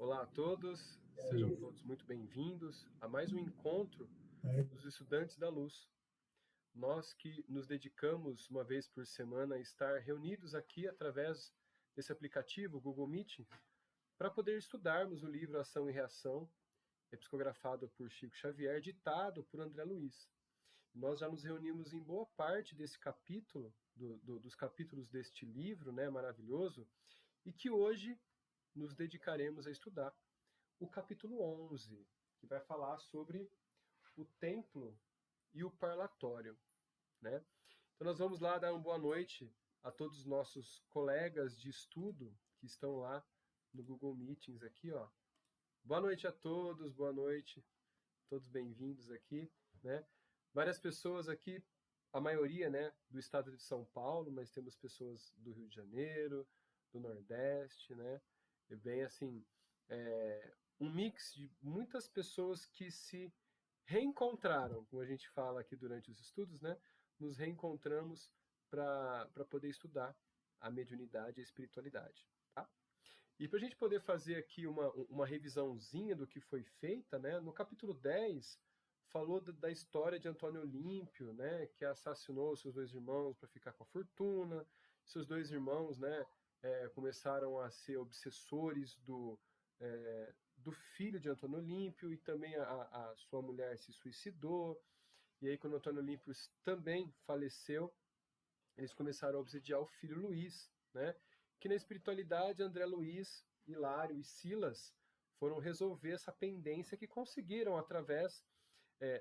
Olá a todos, sejam todos muito bem-vindos a mais um encontro dos estudantes da luz. Nós que nos dedicamos uma vez por semana a estar reunidos aqui através desse aplicativo Google Meet para poder estudarmos o livro Ação e Reação, psicografado por Chico Xavier, ditado por André Luiz. Nós já nos reunimos em boa parte desse capítulo, dos capítulos deste livro, né, maravilhoso, e que hoje nos dedicaremos a estudar o capítulo 11, que vai falar sobre o templo e o parlatório, né? Então nós vamos lá dar uma boa noite a todos os nossos colegas de estudo que estão lá no Google Meetings aqui, ó. Boa noite a todos, boa noite, todos bem-vindos aqui, né? Várias pessoas aqui, a maioria, né, do estado de São Paulo, mas temos pessoas do Rio de Janeiro, do Nordeste, né? É bem assim, um mix de muitas pessoas que se reencontraram, como a gente fala aqui durante os estudos, né? Nos reencontramos para poder estudar a mediunidade e a espiritualidade, tá? E para a gente poder fazer aqui uma revisãozinha do que foi feita, né? No capítulo 10, falou da história de Antônio Olímpio, né? Que assassinou seus dois irmãos para ficar com a fortuna. Seus dois irmãos, né? Começaram a ser obsessores do filho de Antônio Olímpio, e também a sua mulher se suicidou. E aí, quando Antônio Olímpio também faleceu, eles começaram a obsediar o filho Luís, né? Que na espiritualidade, André Luiz, Hilário e Silas foram resolver essa pendência que conseguiram através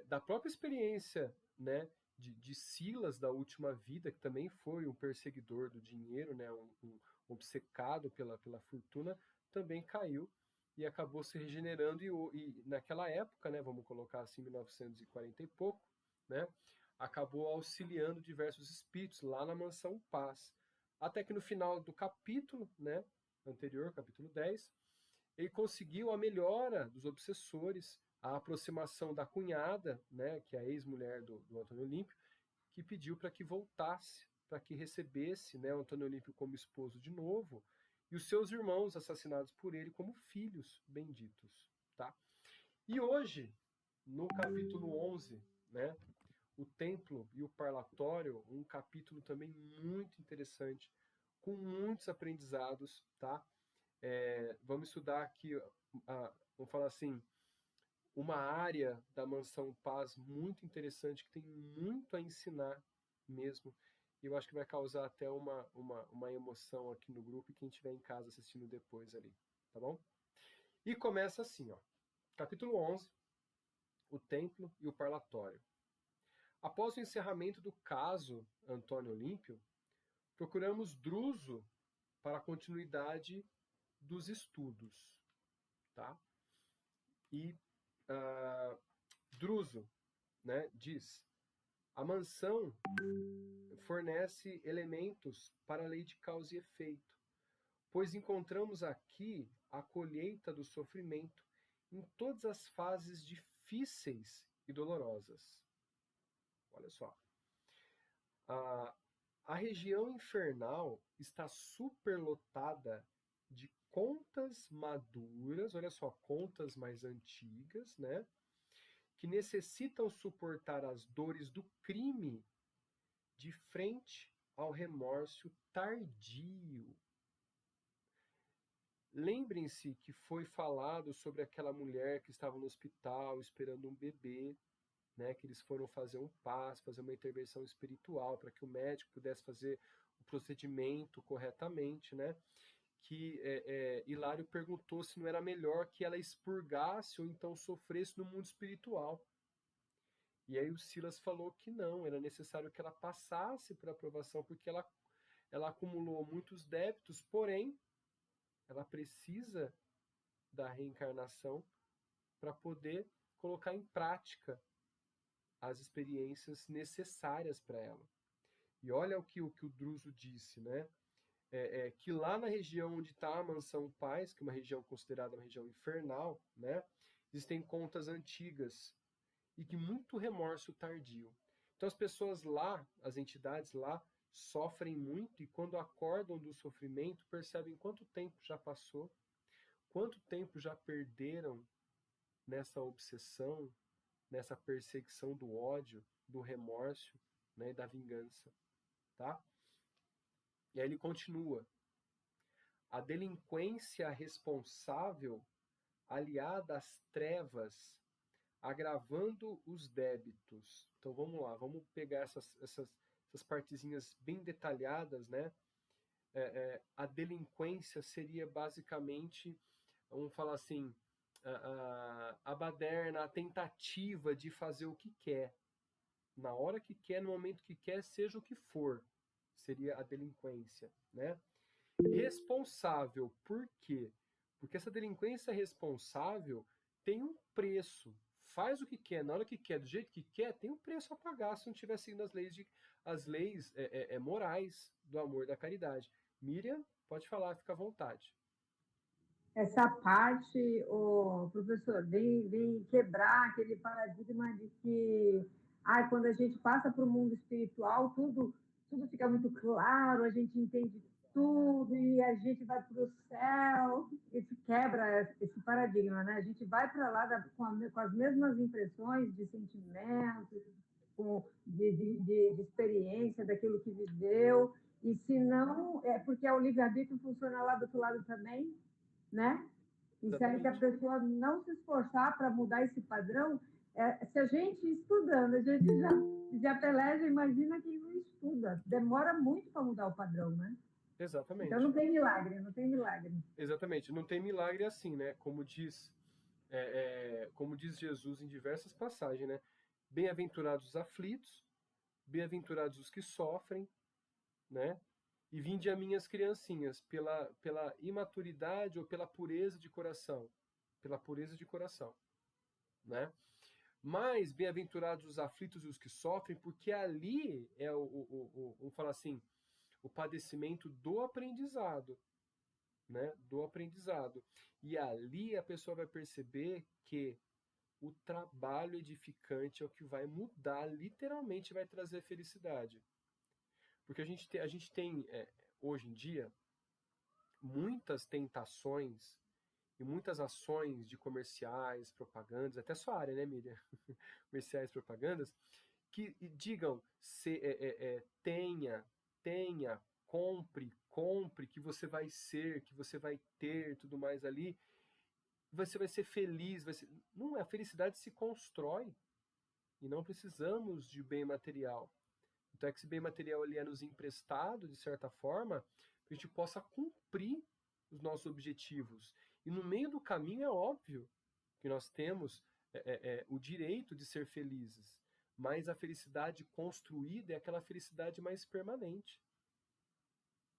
da própria experiência, né, de Silas da última vida, que também foi um perseguidor do dinheiro, né, um obcecado pela fortuna, também caiu e acabou se regenerando, e naquela época, né, vamos colocar assim, 1940 e pouco, né, acabou auxiliando diversos espíritos lá na Mansão Paz. Até que no final do capítulo, né, anterior, capítulo 10, ele conseguiu a melhora dos obsessores, a aproximação da cunhada, né, que é a ex-mulher do Antônio Olímpio, que pediu para que voltasse, para que recebesse, né, o Antônio Olímpio como esposo de novo, e os seus irmãos assassinados por ele como filhos benditos, tá? E hoje, no capítulo 11, né, o templo e o parlatório, um capítulo também muito interessante, com muitos aprendizados, tá? Vamos estudar aqui, vamos falar assim, uma área da Mansão Paz muito interessante, que tem muito a ensinar mesmo. E eu acho que vai causar até uma emoção aqui no grupo e quem estiver em casa assistindo depois ali, tá bom? E começa assim, ó. Capítulo 11, o templo e o parlatório. Após o encerramento do caso Antônio Olímpio, procuramos Druso para a continuidade dos estudos, tá? E Druso, né, diz: a mansão fornece elementos para a lei de causa e efeito, pois encontramos aqui a colheita do sofrimento em todas as fases difíceis e dolorosas. Olha só. A região infernal está superlotada de contas maduras, olha só, contas mais antigas, né? Que necessitam suportar as dores do crime de frente ao remorso tardio. Lembrem-se que foi falado sobre aquela mulher que estava no hospital esperando um bebê, né, que eles foram fazer um passe, fazer uma intervenção espiritual para que o médico pudesse fazer o procedimento corretamente, né? Que Hilário perguntou se não era melhor que ela expurgasse ou então sofresse no mundo espiritual. E aí o Silas falou que não, era necessário que ela passasse por aprovação, porque ela acumulou muitos débitos, porém, ela precisa da reencarnação para poder colocar em prática as experiências necessárias para ela. E olha o que o Druso disse, né? Que lá na região onde está a Mansão Paz, que é uma região considerada uma região infernal, né? Existem contas antigas e que muito remorso tardio. Então as pessoas lá, as entidades lá, sofrem muito, e quando acordam do sofrimento, percebem quanto tempo já passou, quanto tempo já perderam nessa obsessão, nessa perseguição do ódio, do remorso, né, e da vingança, tá? E aí ele continua: a delinquência responsável, aliada às trevas, agravando os débitos. Então vamos lá, vamos pegar essas partezinhas bem detalhadas, né? A delinquência seria basicamente, vamos falar assim, a baderna, a tentativa de fazer o que quer, na hora que quer, no momento que quer, seja o que for, seria a delinquência, né? Responsável, por quê? Porque essa delinquência responsável tem um preço. Faz o que quer, na hora que quer, do jeito que quer, tem um preço a pagar se não estiver seguindo as leis morais do amor e da caridade. Miriam, pode falar, fica à vontade. Essa parte, o professor, vem quebrar aquele paradigma de que quando a gente passa para o mundo espiritual, tudo fica muito claro, a gente entende tudo e a gente vai para o céu. Isso quebra esse paradigma, né? A gente vai para lá com as mesmas impressões de sentimentos, de experiência, daquilo que viveu, e se não, é porque o livre-arbítrio funciona lá do outro lado também, né? E se a Exatamente. pessoa não se esforçar para mudar esse padrão, se a gente estudando, a gente já peleja, imagina quem não estuda. Demora muito para mudar o padrão, né? Então Exatamente. não tem milagre, não tem milagre. Exatamente. Não tem milagre assim, né? Como diz Jesus em diversas passagens, né? Bem-aventurados os aflitos, bem-aventurados os que sofrem, né? E vinde a minhas criancinhas pela imaturidade ou pela pureza de coração, pela pureza de coração, né? Mas bem-aventurados os aflitos e os que sofrem, porque ali é vamos falar assim, o padecimento do aprendizado, né? Do aprendizado. E ali a pessoa vai perceber que o trabalho edificante é o que vai mudar, literalmente vai trazer felicidade. Porque a gente tem hoje em dia, muitas tentações e muitas ações de comerciais, propagandas, até sua área, né, Miriam? Comerciais, propagandas, que digam tenha, compre, que você vai ser, que você vai ter, tudo mais ali, você vai ser feliz, Não, a felicidade se constrói e não precisamos de bem material. Então é que esse bem material ali é nos emprestado, de certa forma, para a gente possa cumprir os nossos objetivos. E no meio do caminho é óbvio que nós temos o direito de ser felizes, mas a felicidade construída é aquela felicidade mais permanente,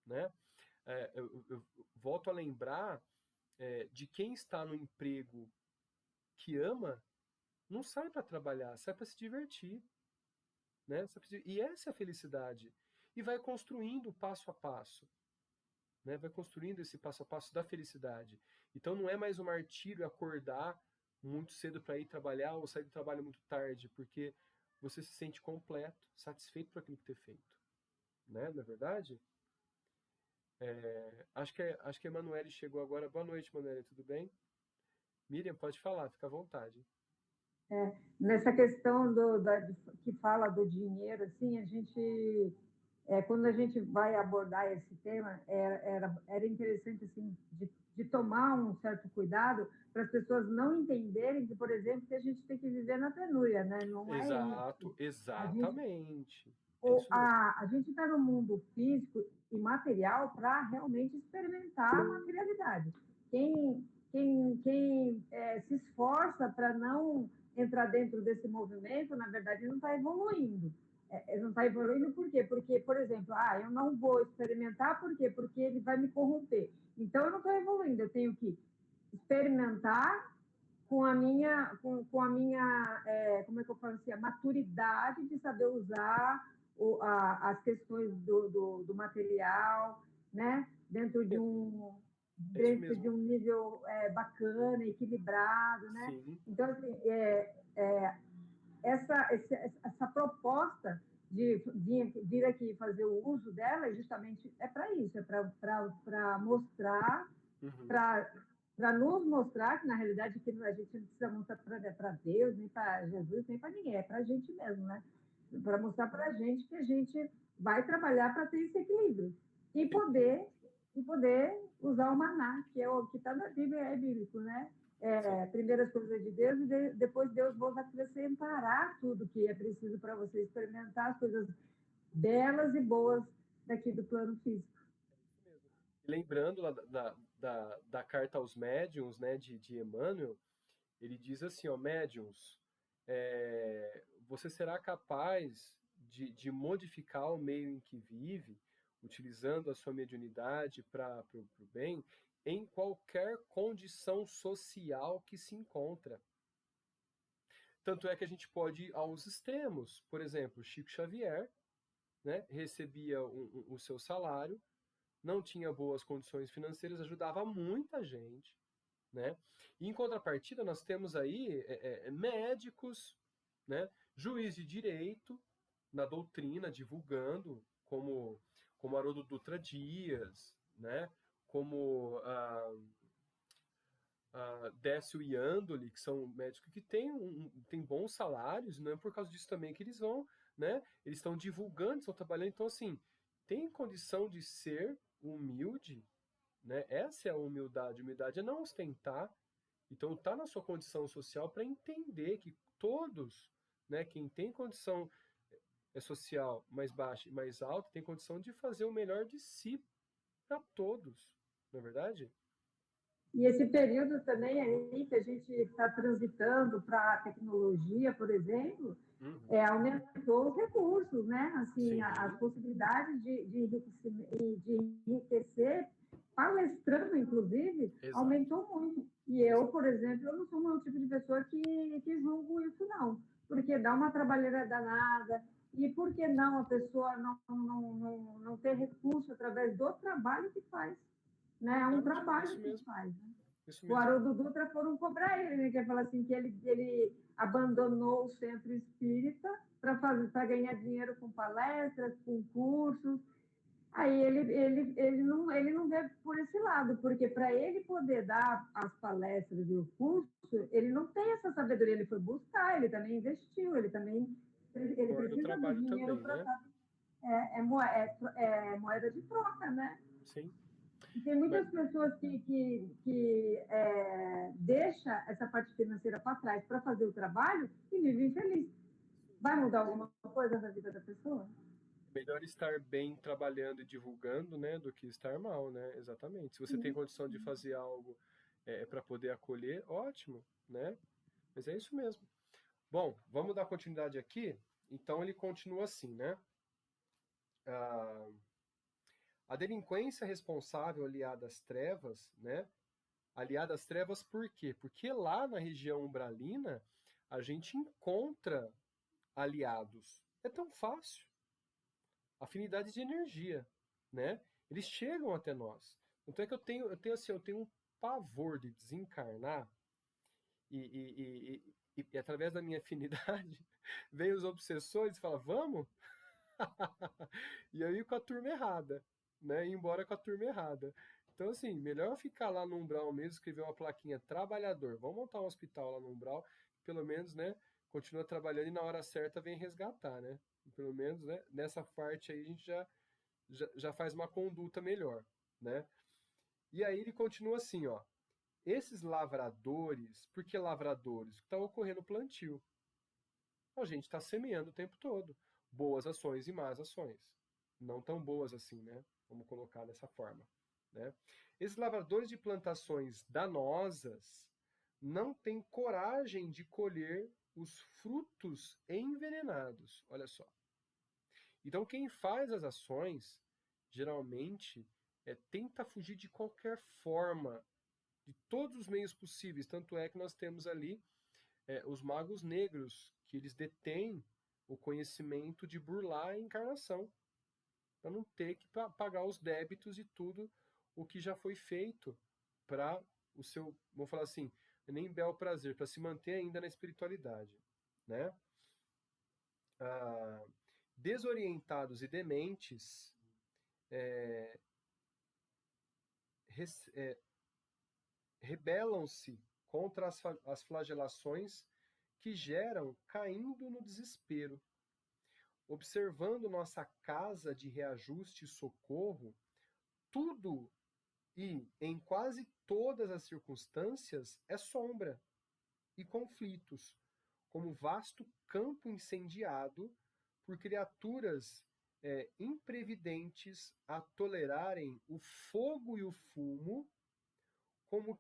né? Eu volto a lembrar de quem está no emprego que ama, não sai para trabalhar, sai para se divertir, né? E essa é a felicidade. E vai construindo passo a passo, né? Vai construindo esse passo a passo da felicidade. Então não é mais um martírio acordar muito cedo para ir trabalhar ou sair do trabalho muito tarde, porque você se sente completo, satisfeito por aquilo que ter feito, né? Na verdade, acho que a Emanuele chegou agora. Boa noite, Emanuele, tudo bem? Miriam, pode falar, fica à vontade. Nessa questão que fala do dinheiro, assim, quando a gente vai abordar esse tema, era interessante assim, de tomar um certo cuidado para as pessoas não entenderem que, por exemplo, que a gente tem que viver na penúria, né? Não é isso. Exato, A gente exatamente. É isso mesmo. a gente está no mundo físico e material para realmente experimentar a materialidade. Quem se esforça para não entrar dentro desse movimento, na verdade, não está evoluindo. Não está evoluindo por quê? Porque, por exemplo, eu não vou experimentar, por quê? Porque ele vai me corromper. Então, eu não estou evoluindo, eu tenho que experimentar com a minha, como é que eu falo assim, a maturidade de saber usar as questões do material, né? É isso Dentro de mesmo. um nível bacana, equilibrado, né? Sim. Então, assim, essa proposta de vir aqui fazer o uso dela justamente é para isso, é para mostrar, Uhum. para para nos mostrar que, na realidade, que a gente não precisa mostrar para Deus, nem para Jesus, nem para ninguém, é para a gente mesmo, né? Para mostrar para a gente que a gente vai trabalhar para ter esse equilíbrio e poder usar o maná, que é o que está na Bíblia, é bíblico, né? Primeiro as coisas de Deus e depois Deus vos acrescentará tudo que é preciso para você experimentar as coisas belas e boas daqui do plano físico. E lembrando lá da carta aos médiuns, né, de Emmanuel, ele diz assim, ó, médiuns, você será capaz de modificar o meio em que vive, utilizando a sua mediunidade para o bem, em qualquer condição social que se encontra. Tanto é que a gente pode ir aos extremos. Por exemplo, Chico Xavier, né, recebia o seu salário, não tinha boas condições financeiras, ajudava muita gente, né? E em contrapartida, nós temos aí médicos, né, juiz de direito, na doutrina, divulgando, como Haroldo Dutra Dias, né, como Décio e Andoli, que são médicos que têm bons salários, não é por causa disso também que eles vão, né? Eles estão divulgando, estão trabalhando, então assim, tem condição de ser humilde, né? Essa é a humildade. Humildade é não ostentar. Então tá na sua condição social para entender que todos, né, quem tem condição social mais baixa e mais alta, tem condição de fazer o melhor de si para todos, não é verdade? E esse período também aí que a gente está transitando para a tecnologia, por exemplo, Uhum. aumentou os recursos, né? Assim, Sim, as possibilidades de enriquecer, palestrando, inclusive, exato. aumentou muito. E eu, por exemplo, eu não sou um tipo de pessoa que julgo isso, não. Porque dá uma trabalheira danada, e por que não a pessoa não ter recurso através do trabalho que faz? Né? É um Verdade. trabalho Isso que mesmo, faz. Né? isso O mesmo. Haroldo Dutra foram cobrar ele, né? Que ele fala assim, que ele abandonou o centro espírita para ganhar dinheiro com palestras, com cursos. Aí ele não vê por esse lado, porque para ele poder dar as palestras e o curso, ele não tem essa sabedoria, ele foi buscar, ele também investiu, ele Fora do precisa do trabalho dinheiro também, para né? é moeda de troca, né? Sim. E tem Mas, muitas pessoas que deixam essa parte financeira para trás para fazer o trabalho e vivem felizes. Vai mudar alguma coisa na vida da pessoa? melhor estar bem trabalhando e divulgando, né, do que estar mal, né? Exatamente. Se você tem Sim. condição de fazer algo para poder acolher, ótimo, né? Mas é isso mesmo. Bom, vamos dar continuidade aqui. Então ele continua assim, né? Ah, a delinquência responsável aliada às trevas, né? Aliada às trevas por quê? Porque lá na região umbralina a gente encontra aliados. É tão fácil. Afinidade de energia, né? Eles chegam até nós. Então é que eu tenho um pavor de desencarnar e através da minha afinidade vem os obsessores e falam, vamos? E eu ia com a turma errada, né? Ir embora com a turma errada. Então, assim, melhor ficar lá no umbral mesmo, escrever uma plaquinha trabalhador. Vamos montar um hospital lá no umbral, pelo menos, né? Continua trabalhando e na hora certa vem resgatar, né? Pelo menos, né? Nessa parte aí a gente já faz uma conduta melhor, né? E aí ele continua assim, ó. Esses lavradores, por que lavradores? Está ocorrendo plantio. A gente está semeando o tempo todo. Boas ações e más ações. Não tão boas assim, né? Vamos colocar dessa forma. Né? Esses lavradores de plantações danosas não têm coragem de colher os frutos envenenados. Olha só. Então, quem faz as ações, geralmente, tenta fugir de qualquer forma, de todos os meios possíveis. Tanto é que nós temos ali os magos negros, que eles detêm o conhecimento de burlar a encarnação, para não ter que pagar os débitos e tudo o que já foi feito para o seu, vamos falar assim, nem bel prazer, para se manter ainda na espiritualidade, né? Ah, desorientados e dementes rebelam-se contra as flagelações que geram caindo no desespero. Observando nossa casa de reajuste e socorro, tudo e em quase todas as circunstâncias é sombra e conflitos, como vasto campo incendiado por criaturas imprevidentes a tolerarem o fogo e o fumo como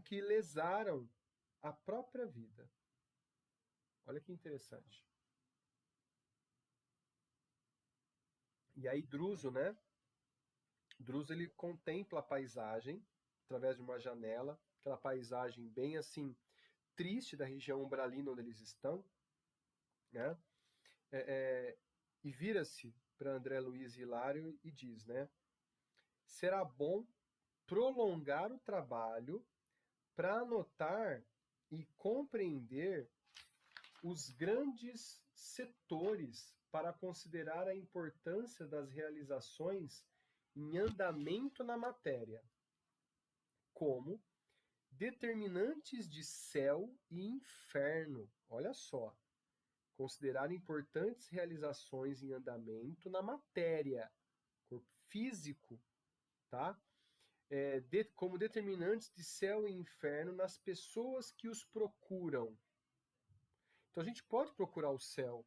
que lesaram a própria vida. Olha que interessante. E aí Druso, né? Druso, ele contempla a paisagem através de uma janela, aquela paisagem bem assim triste da região umbralina onde eles estão, né? E vira-se para André Luiz e Hilário e diz, né? Será bom prolongar o trabalho para anotar e compreender os grandes setores para considerar a importância das realizações em andamento na matéria, como determinantes de céu e inferno. Olha só, considerar importantes realizações em andamento na matéria, corpo físico, tá? Como determinantes de céu e inferno nas pessoas que os procuram. Então a gente pode procurar o céu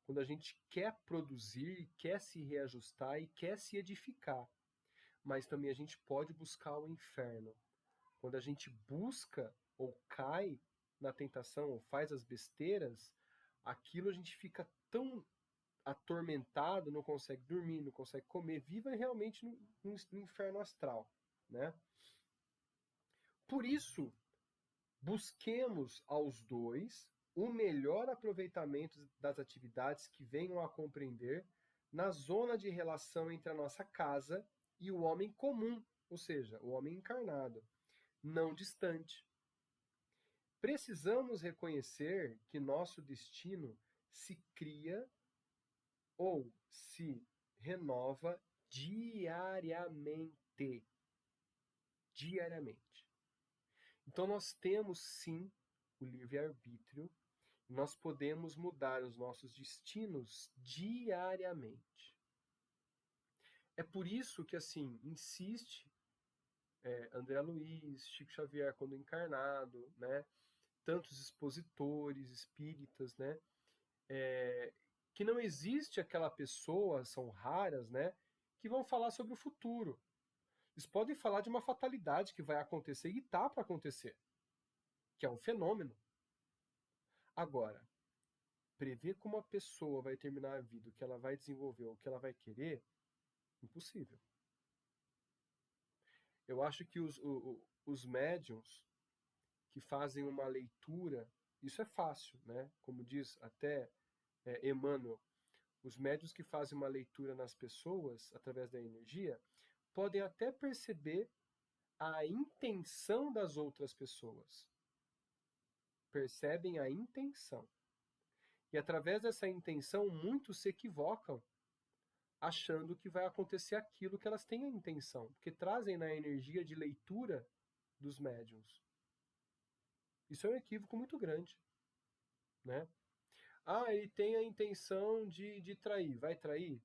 quando a gente quer produzir, quer se reajustar e quer se edificar. Mas também a gente pode buscar o inferno. Quando a gente busca ou cai na tentação ou faz as besteiras, aquilo a gente fica tão atormentado, não consegue dormir, não consegue comer, viva realmente no inferno astral, né? Por isso, busquemos aos dois o melhor aproveitamento das atividades que venham a compreender na zona de relação entre a nossa casa e o homem comum, ou seja, o homem encarnado, não distante. Precisamos reconhecer que nosso destino se cria ou se renova diariamente. Diariamente. Então nós temos sim o livre-arbítrio, nós podemos mudar os nossos destinos diariamente. É por isso que, assim, insiste André Luiz, Chico Xavier quando encarnado, né? Tantos expositores espíritas, né? Que não existe aquela pessoa, são raras, né? Que vão falar sobre o futuro. Eles podem falar de uma fatalidade que vai acontecer e está para acontecer, que é um fenômeno. Agora, prever como a pessoa vai terminar a vida, o que ela vai desenvolver, o que ela vai querer, impossível. Eu acho que os médiums que fazem uma leitura, isso é fácil, né? Como diz até Emmanuel, os médiums que fazem uma leitura nas pessoas, através da energia, podem até perceber a intenção das outras pessoas. Percebem a intenção. E através dessa intenção, muitos se equivocam, achando que vai acontecer aquilo que elas têm a intenção, porque trazem na energia de leitura dos médiuns. Isso é um equívoco muito grande, né? Ah, ele tem a intenção de trair, vai trair?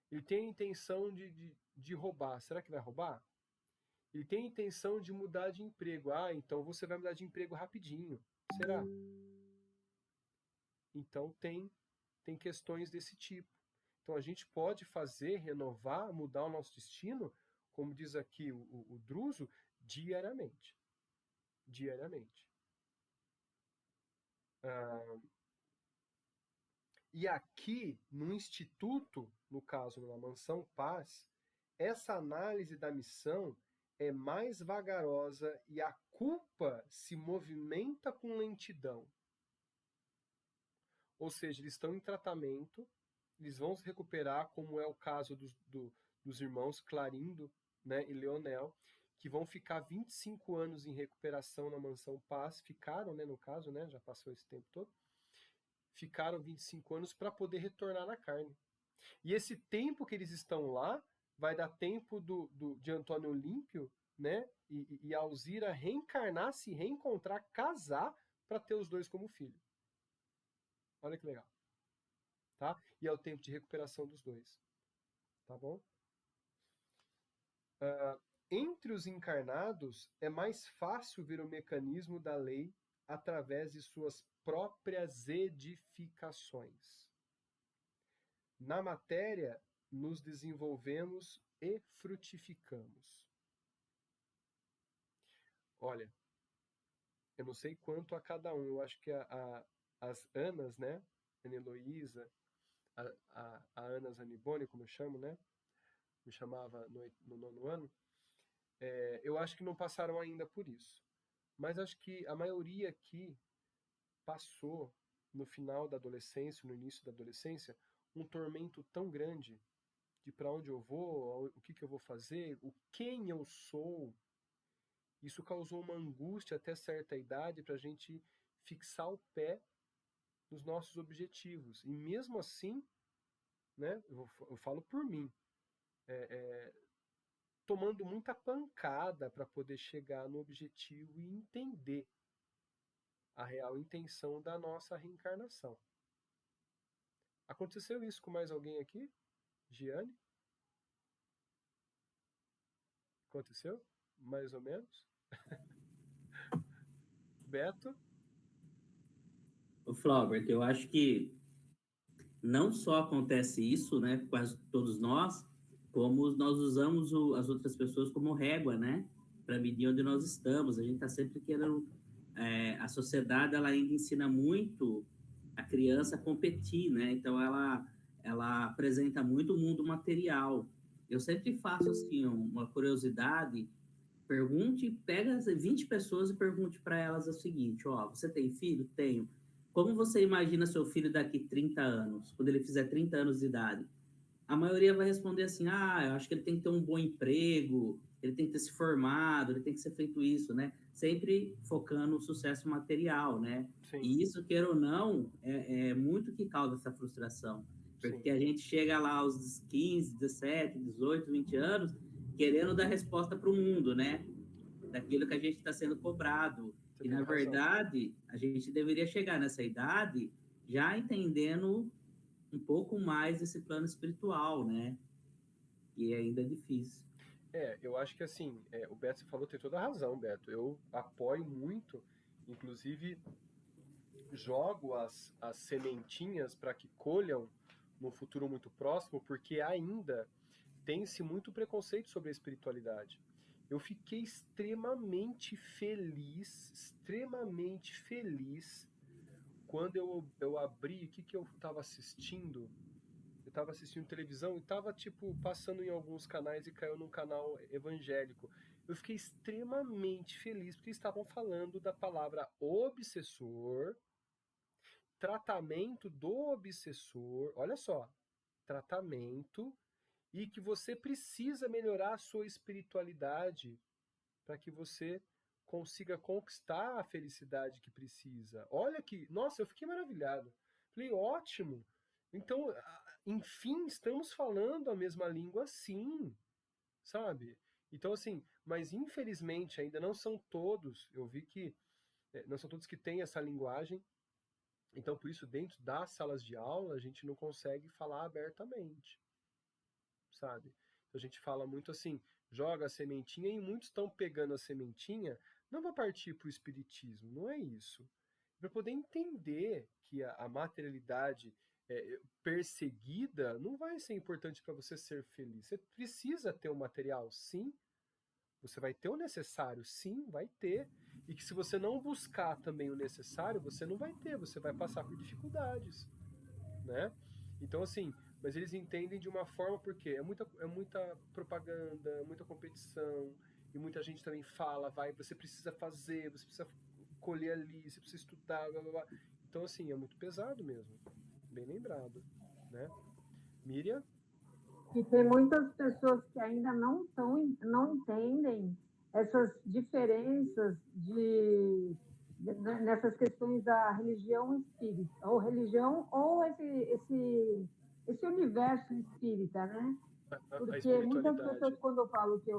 Ele tem a intenção de roubar, será que vai roubar? Ele tem a intenção de mudar de emprego, ah, então você vai mudar de emprego rapidinho, será? Então tem questões desse tipo. Então a gente pode fazer, renovar, mudar o nosso destino, como diz aqui o Druso, diariamente. Diariamente. E aqui, no Instituto, no caso, na Mansão Paz, essa análise da missão é mais vagarosa e a culpa se movimenta com lentidão. Ou seja, eles estão em tratamento, eles vão se recuperar, como é o caso dos irmãos Clarindo, né, e Leonel, que vão ficar 25 anos em recuperação na Mansão Paz, ficaram, né, no caso, né, já passou esse tempo todo, ficaram 25 anos para poder retornar na carne. E esse tempo que eles estão lá, vai dar tempo de Antônio Olímpio, né, e Alzira reencarnar, se reencontrar, casar, para ter os dois como filho. Olha que legal. Tá? E é o tempo de recuperação dos dois. Tá bom? Entre os encarnados, é mais fácil ver o mecanismo da lei através de suas próprias edificações. Na matéria, nos desenvolvemos e frutificamos. Olha, eu não sei quanto a cada um, eu acho que as Anas, né? Ana Heloísa, a Ana Zaniboni, como eu chamo, né? Me chamava no 9º ano. Eu acho que não passaram ainda por isso. Mas acho que a maioria aqui passou, no final da adolescência, no início da adolescência, um tormento tão grande de para onde eu vou, o que eu vou fazer, o quem eu sou. Isso causou uma angústia até certa idade para a gente fixar o pé nos nossos objetivos. E mesmo assim, né, eu falo por mim, tomando muita pancada para poder chegar no objetivo e entender a real intenção da nossa reencarnação. Aconteceu isso com mais alguém aqui? Giane? Aconteceu? Mais ou menos? Beto? Ô, Flaubert, eu acho que não só acontece isso, né, com quase todos nós, como nós usamos as outras pessoas como régua, né, para medir onde nós estamos. A gente está sempre querendo... a sociedade, ela ainda ensina muito a criança a competir, né? Então, ela apresenta muito o mundo material. Eu sempre faço, assim, uma curiosidade. Pega 20 pessoas e pergunte para elas o seguinte: ó, você tem filho? Tenho. Como você imagina seu filho daqui 30 anos, quando ele fizer 30 anos de idade? A maioria vai responder assim: eu acho que ele tem que ter um bom emprego, ele tem que ter se formado, ele tem que ser feito isso, né? Sempre focando no sucesso material, né? Sim. E isso, queira ou não, é muito que causa essa frustração. Porque a gente chega lá aos 15, 17, 18, 20 anos, querendo dar resposta para o mundo, né? Daquilo que a gente está sendo cobrado. Você e, tem na razão. verdade, a gente deveria chegar nessa idade já entendendo um pouco mais esse plano espiritual, né? E ainda é difícil. Eu acho que assim, o Beto falou, tem toda a razão, Beto. Eu apoio muito, inclusive jogo as sementinhas para que colham no futuro muito próximo, porque ainda tem-se muito preconceito sobre a espiritualidade. Eu fiquei extremamente feliz, quando eu abri, o que eu estava assistindo? Eu estava assistindo televisão e estava, tipo, passando em alguns canais e caiu num canal evangélico. Eu fiquei extremamente feliz porque estavam falando da palavra obsessor, tratamento do obsessor, olha só, tratamento, e que você precisa melhorar a sua espiritualidade para que você consiga conquistar a felicidade que precisa. Olha que, nossa, eu fiquei maravilhado. Falei, ótimo. Então, enfim, estamos falando a mesma língua, sim, sabe? Então, assim, mas infelizmente ainda não são todos, eu vi que não são todos que têm essa linguagem, então por isso dentro das salas de aula a gente não consegue falar abertamente, sabe? Então, a gente fala muito assim, joga a sementinha e muitos estão pegando a sementinha não para partir para o espiritismo, não é isso. Para poder entender que a materialidade perseguida não vai ser importante para você ser feliz. Você precisa ter o material, sim. Você vai ter o necessário, sim, vai ter. E que se você não buscar também o necessário, você não vai ter, você vai passar por dificuldades, né? Então, assim, mas eles entendem de uma forma porque é muita propaganda, muita competição, e muita gente também fala, você precisa fazer, você precisa colher ali, você precisa estudar, blá, blá, blá. Então, assim, é muito pesado mesmo. Bem lembrado, né? Miriam? E tem muitas pessoas que ainda não entendem essas diferenças nessas questões da religião espírita, ou religião, ou esse universo espírita, né? A Porque muitas pessoas, espiritualidade. quando eu falo que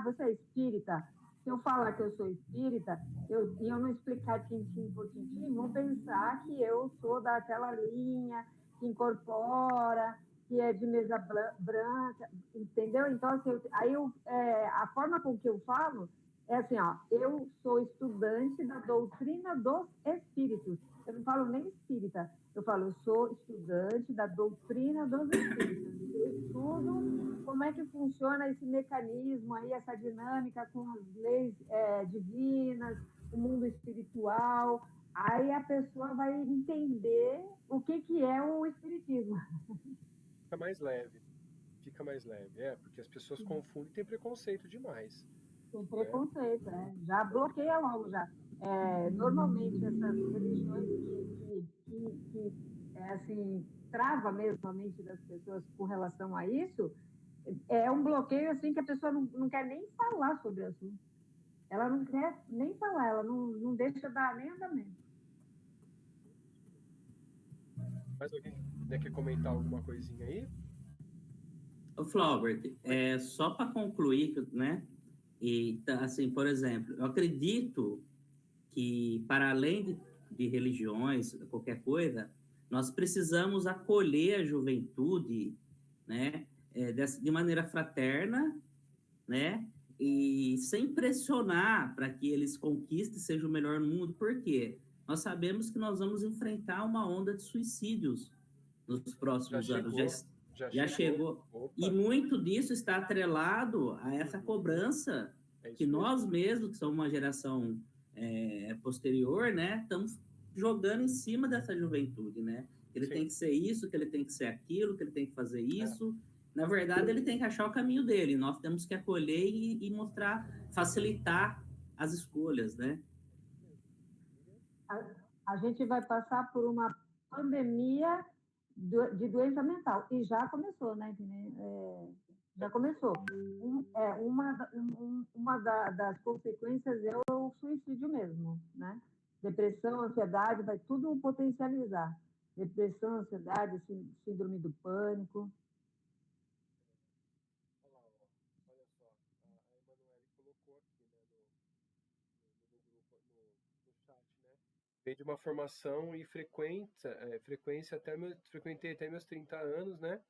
você é espírita, se eu falar que eu sou espírita, e eu não explicar tintim por tintim, vão pensar que eu sou daquela linha que incorpora, que é de mesa branca, entendeu? Então, assim, a forma com que eu falo é assim, ó, eu sou estudante da doutrina dos espíritos. Eu não falo nem espírita, eu falo, eu sou estudante da doutrina dos espíritos. Eu estudo como é que funciona esse mecanismo aí, essa dinâmica com as leis divinas, o mundo espiritual. Aí a pessoa vai entender o que é o espiritismo. Fica mais leve. Fica mais leve. Porque as pessoas confundem e têm preconceito demais. Tem preconceito, né? Já bloqueia logo, já. Normalmente, essas religiões assim, trava mesmo a mente das pessoas com relação a isso, é um bloqueio assim que a pessoa não quer nem falar sobre o assunto. Ela não quer nem falar, ela não deixa dar nem andamento. Mais alguém quer comentar alguma coisinha aí? Ô, Flaubert, só para concluir, né? E, assim, por exemplo, eu acredito que, para além de religiões, qualquer coisa, nós precisamos acolher a juventude, né? De maneira fraterna, né? E sem pressionar para que eles conquistem, seja o melhor no mundo. Por quê? Nós sabemos que nós vamos enfrentar uma onda de suicídios nos próximos anos. Já chegou. E muito disso está atrelado a essa cobrança que nós mesmos, que somos uma geração posterior, né, estamos jogando em cima dessa juventude, né? Ele tem que ser isso, que ele tem que ser aquilo, que ele tem que fazer isso. Na verdade, ele tem que achar o caminho dele. Nós temos que acolher e mostrar, facilitar as escolhas, né? A gente vai passar por uma pandemia de doença mental. E já começou, né? Já começou. Uma das consequências é o suicídio mesmo, né? Depressão, ansiedade, vai tudo potencializar. Depressão, ansiedade, síndrome do pânico. Olha só, a Emanuele colocou aqui, né, no grupo, no chat, né? Veio de uma formação e frequência frequentei até meus 30 anos, né?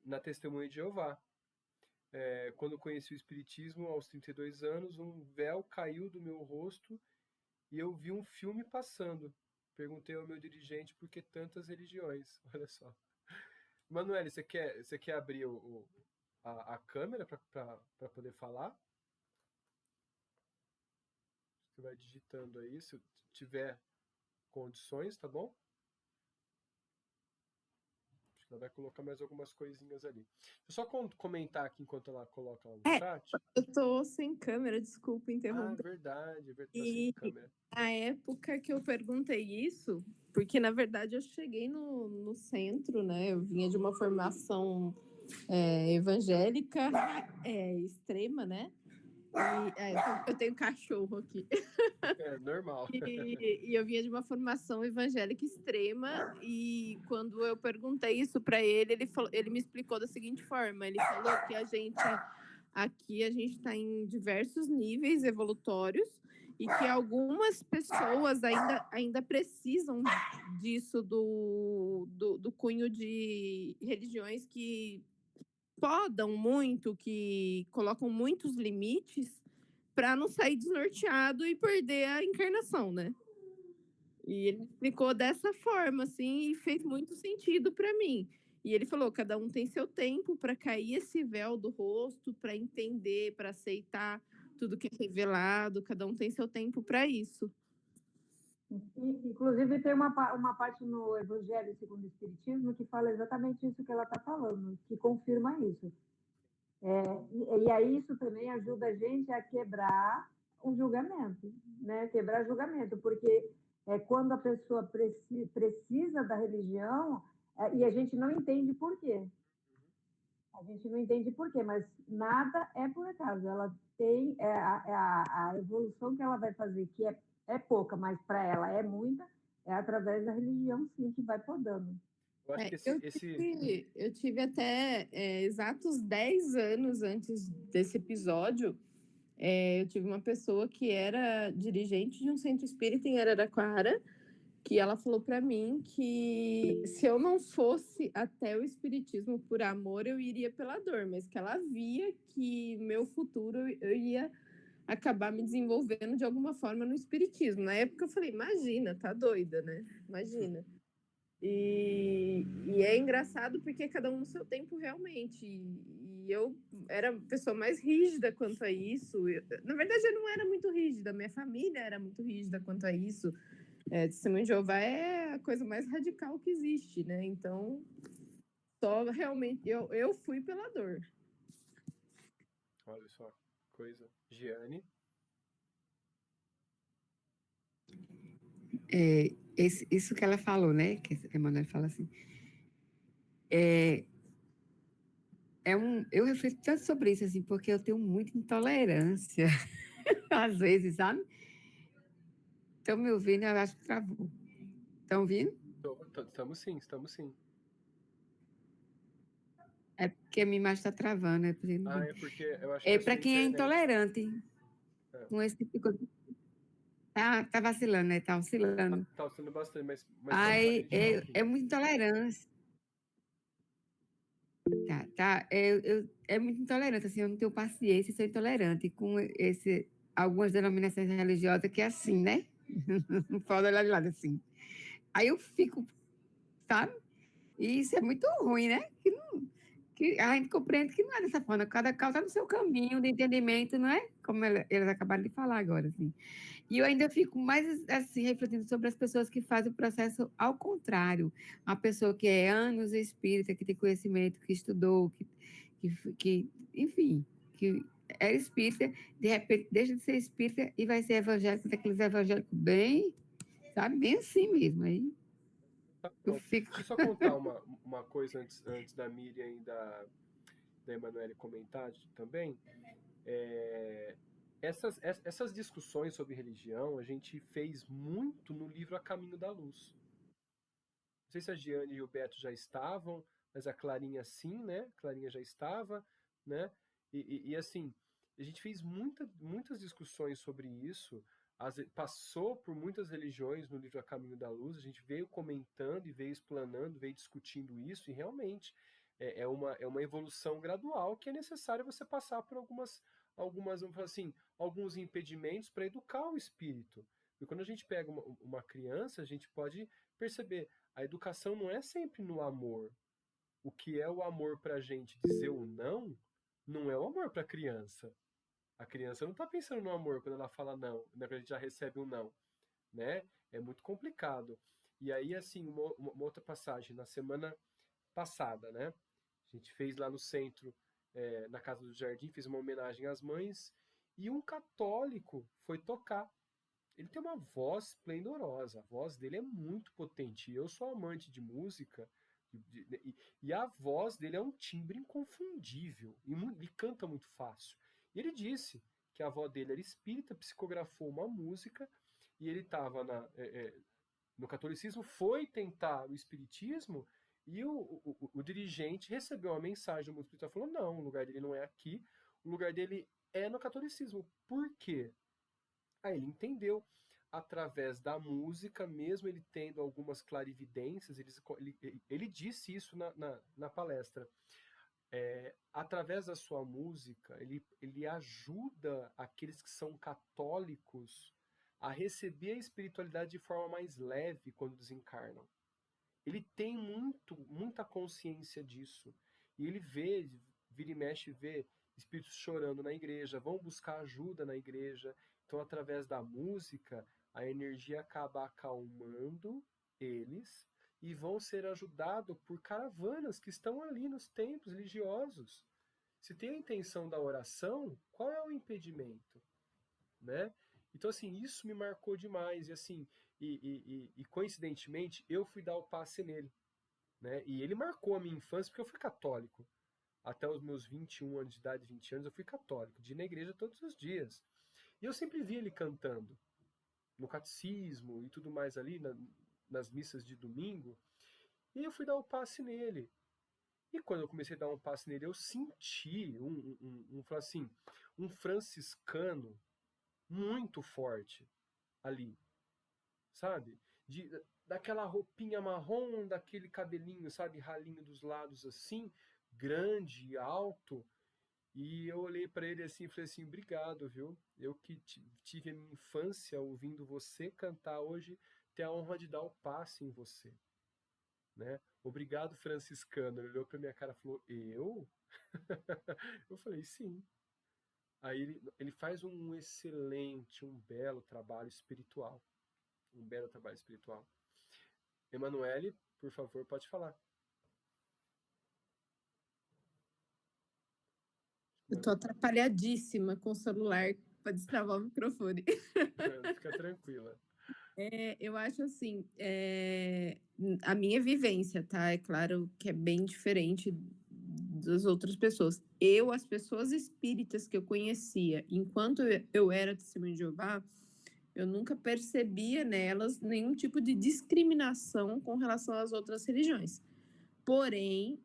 Na Testemunha de Jeová. Quando conheci o Espiritismo, aos 32 anos, um véu caiu do meu rosto e eu vi um filme passando. Perguntei ao meu dirigente por que tantas religiões. Olha só. Manoel, você quer abrir a câmera para poder falar? Você vai digitando aí, se tiver condições, tá bom? Acho que ela vai colocar mais algumas coisinhas ali. Deixa eu só comentar aqui enquanto ela coloca lá no chat. Eu tô sem câmera, desculpa interromper. Verdade, tá sem câmera. A época que eu perguntei isso, porque na verdade eu cheguei no centro, né? Eu vinha de uma formação evangélica extrema, né? Eu tenho cachorro aqui. Normal. E eu vinha de uma formação evangélica extrema, e quando eu perguntei isso para ele, ele me explicou da seguinte forma: ele falou que a gente está em diversos níveis evolutórios e que algumas pessoas ainda precisam disso do cunho de religiões que podam muito, que colocam muitos limites para não sair desnorteado e perder a encarnação, né? E ele explicou dessa forma, assim, e fez muito sentido para mim. E ele falou: cada um tem seu tempo para cair esse véu do rosto, para entender, para aceitar tudo que é revelado. Cada um tem seu tempo para isso. Inclusive, tem uma parte no Evangelho segundo o Espiritismo que fala exatamente isso que ela está falando, que confirma isso. E aí isso também ajuda a gente a quebrar o julgamento, né? Quebrar julgamento, porque quando a pessoa precisa da religião, e a gente não entende por quê. A gente não entende por quê, mas nada é por acaso. Ela tem a evolução que ela vai fazer, que é pouca, mas para ela é muita, é através da religião, sim, que vai podando. Eu acho que Eu tive até exatos 10 anos antes desse episódio, eu tive uma pessoa que era dirigente de um centro espírita em Araraquara, que ela falou para mim que se eu não fosse até o espiritismo por amor, eu iria pela dor, mas que ela via que meu futuro eu ia acabar me desenvolvendo de alguma forma no espiritismo. Na época eu falei, imagina, tá doida, né? Imagina. E é engraçado porque cada um no seu tempo realmente. E eu era a pessoa mais rígida quanto a isso. Na verdade, eu não era muito rígida, minha família era muito rígida quanto a isso. Testemunho de Jeová é a coisa mais radical que existe, né? Então, só realmente eu fui pela dor. Olha só, coisa. Giane? Isso que ela falou, né? Que a Emanuele fala assim. Eu reflito tanto sobre isso, assim, porque eu tenho muita intolerância, às vezes, sabe? Estão me ouvindo? Eu acho que travou. Estão ouvindo? Estamos sim, estamos sim. É porque a minha imagem está travando. É porque eu acho que para quem é intolerante com esse tipo de coisa. Tá vacilando, né? Tá oscilando. Tá oscilando bastante, mas Aí é muita intolerância. É muito intolerante, assim, eu não tenho paciência, sou intolerante com algumas denominações religiosas que é assim, né? Não pode olhar de lado assim. Aí eu fico, sabe? E isso é muito ruim, né? Que a gente compreende que não é dessa forma, cada qual está no seu caminho de entendimento, não é? Como eles acabaram de falar agora, assim. E eu ainda fico mais, assim, refletindo sobre as pessoas que fazem o processo ao contrário. A pessoa que é anos espírita, que tem conhecimento, que estudou, enfim, que é espírita, de repente deixa de ser espírita e vai ser evangélico, daqueles evangélicos bem, sabe, bem assim mesmo. Aí eu fico... Deixa eu só contar uma coisa antes da Miriam e da Emanuele comentar também. Essas discussões sobre religião a gente fez muito no livro A Caminho da Luz. Não sei se a Giane e o Beto já estavam, mas a Clarinha sim, né? A Clarinha já estava, né? E assim, a gente fez muitas discussões sobre isso, passou por muitas religiões no livro A Caminho da Luz, a gente veio comentando e veio explanando, veio discutindo isso, e realmente é uma evolução gradual que é necessário você passar por algumas vamos falar assim, alguns impedimentos para educar o espírito. E quando a gente pega uma criança, a gente pode perceber, a educação não é sempre no amor. O que é o amor para a gente dizer o não, não é o amor para a criança. A criança não está pensando no amor quando ela fala não, quando a gente já recebe um não, né? É muito complicado. E aí, assim, uma outra passagem, na semana passada, né? A gente fez lá no centro, na Casa do Jardim, fez uma homenagem às mães, e um católico foi tocar. Ele tem uma voz esplendorosa, a voz dele é muito potente. Eu sou amante de música, e a voz dele é um timbre inconfundível, e ele canta muito fácil. E ele disse que a avó dele era espírita, psicografou uma música, e ele estava no catolicismo, foi tentar o espiritismo, e o dirigente recebeu uma mensagem do mundo espiritual, falou, não, o lugar dele não é aqui, o lugar dele é no catolicismo. Por quê? Aí ele entendeu através da música, mesmo ele tendo algumas clarividências, ele disse isso na palestra. Através da sua música, ele ajuda aqueles que são católicos a receber a espiritualidade de forma mais leve quando desencarnam. Ele tem muita consciência disso. E ele vira e mexe, vê espíritos chorando na igreja, vão buscar ajuda na igreja. Então, através da música, a energia acaba acalmando eles e vão ser ajudados por caravanas que estão ali nos templos religiosos. Se tem a intenção da oração, qual é o impedimento? Né? Então, assim, isso me marcou demais. E, assim, e coincidentemente, eu fui dar o passe nele. Né? E ele marcou a minha infância porque eu fui católico. Até os meus 21 anos de idade, 20 anos, eu fui católico, de ir na igreja todos os dias. E eu sempre via ele cantando, no catecismo e tudo mais ali, nas missas de domingo. E eu fui dar o passe nele. E quando eu comecei a dar um passe nele, eu senti assim, um franciscano muito forte ali, sabe? Daquela roupinha marrom, daquele cabelinho, sabe, ralinho dos lados assim, grande, alto. E eu olhei para ele assim e falei assim: obrigado, viu? Eu que tive a minha infância ouvindo você cantar hoje, ter a honra de dar o passe em você, né? Obrigado, franciscano. Ele olhou para minha cara e falou: eu? Eu falei: sim. Aí ele faz um excelente, um belo trabalho espiritual. Um belo trabalho espiritual. Emanuele, por favor, pode falar. Eu tô atrapalhadíssima com o celular para destravar o microfone. Fica tranquila. Eu acho assim, a minha vivência, tá? É claro que é bem diferente das outras pessoas. As pessoas espíritas que eu conhecia, enquanto eu era testemunha de Jeová, eu nunca percebia nelas nenhum tipo de discriminação com relação às outras religiões. Porém,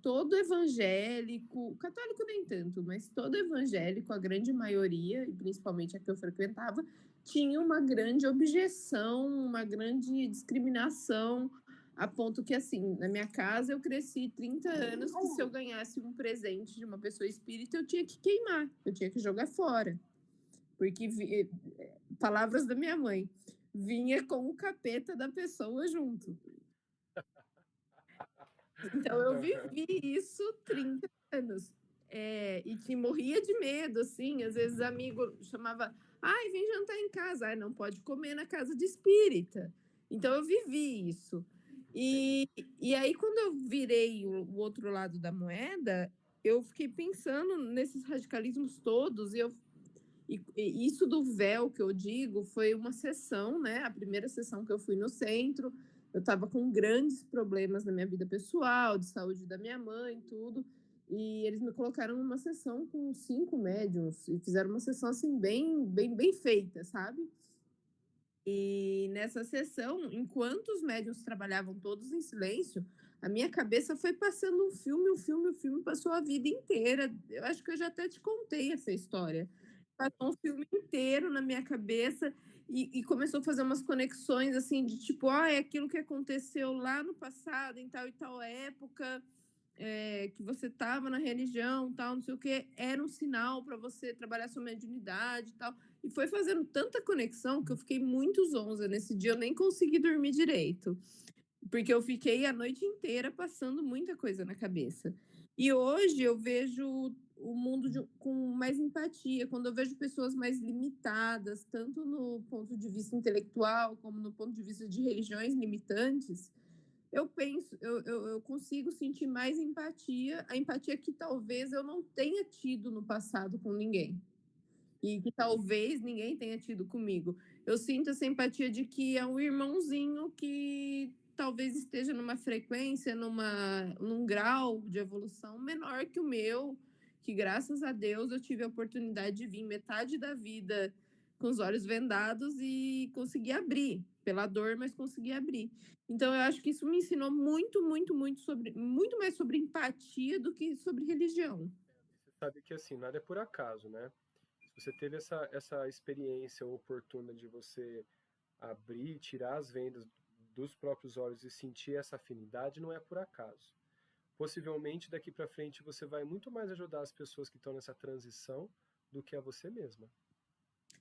todo evangélico, católico nem tanto, mas todo evangélico, a grande maioria, e principalmente a que eu frequentava, tinha uma grande objeção, uma grande discriminação, a ponto que, assim, na minha casa eu cresci 30 anos que se eu ganhasse um presente de uma pessoa espírita, eu tinha que queimar, eu tinha que jogar fora. Porque, palavras da minha mãe, vinha com o capeta da pessoa junto. Então, eu vivi isso 30 anos. E que morria de medo, assim. Às vezes, amigo chamava, ai, vem jantar em casa. Ai, não pode comer na casa de espírita. Então, eu vivi isso. E aí, quando eu virei o outro lado da moeda, eu fiquei pensando nesses radicalismos todos. E isso do véu que eu digo foi uma sessão, né? A primeira sessão que eu fui no centro. Eu estava com grandes problemas na minha vida pessoal, de saúde da minha mãe, tudo. E eles me colocaram numa sessão com 5 médiums e fizeram uma sessão assim bem feita, sabe? E nessa sessão, enquanto os médiums trabalhavam todos em silêncio, a minha cabeça foi passando um filme, passou a vida inteira. Eu acho que eu já até te contei essa história. Passou um filme inteiro na minha cabeça e começou a fazer umas conexões assim de tipo, é aquilo que aconteceu lá no passado, em tal e tal época, que você estava na religião, tal, não sei o que, era um sinal para você trabalhar sua mediunidade e tal. E foi fazendo tanta conexão que eu fiquei muito zonza. Nesse dia eu nem consegui dormir direito, porque eu fiquei a noite inteira passando muita coisa na cabeça. E hoje eu vejo o mundo com mais empatia, quando eu vejo pessoas mais limitadas, tanto no ponto de vista intelectual, como no ponto de vista de religiões limitantes, eu consigo sentir mais empatia, a empatia que talvez eu não tenha tido no passado com ninguém. E que talvez ninguém tenha tido comigo. Eu sinto essa empatia de que é um irmãozinho que talvez esteja numa frequência, num grau de evolução menor que o meu, que graças a Deus eu tive a oportunidade de vir metade da vida com os olhos vendados e conseguir abrir, pela dor, mas consegui abrir. Então eu acho que isso me ensinou muito mais sobre empatia do que sobre religião. Você sabe que assim, nada é por acaso, né? Se você teve essa experiência oportuna de você abrir, tirar as vendas dos próprios olhos e sentir essa afinidade, não é por acaso. Possivelmente daqui para frente você vai muito mais ajudar as pessoas que estão nessa transição do que a você mesma.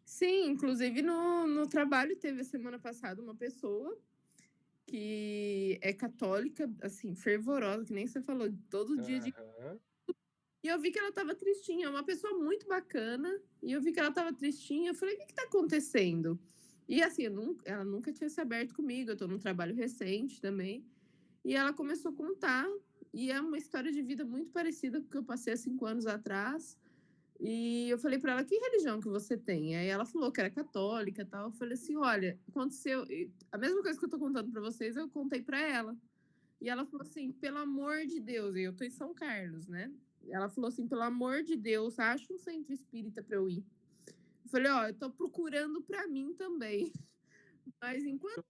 Sim, inclusive no trabalho teve a semana passada uma pessoa que é católica, assim, fervorosa, que nem você falou, todo dia de... E eu vi que ela estava tristinha, uma pessoa muito bacana, e eu vi que ela estava tristinha, eu falei, o que está acontecendo? E assim, ela nunca tinha se aberto comigo, eu estou num trabalho recente também, e ela começou a contar, e é uma história de vida muito parecida com o que eu passei há 5 anos atrás. E eu falei para ela, que religião que você tem? Aí ela falou que era católica e tal. Eu falei assim, olha, aconteceu... A mesma coisa que eu tô contando para vocês, eu contei para ela. E ela falou assim, pelo amor de Deus, e eu tô em São Carlos, né? Ela falou assim, pelo amor de Deus, acha um centro espírita para eu ir. Eu falei, eu tô procurando para mim também. Mas enquanto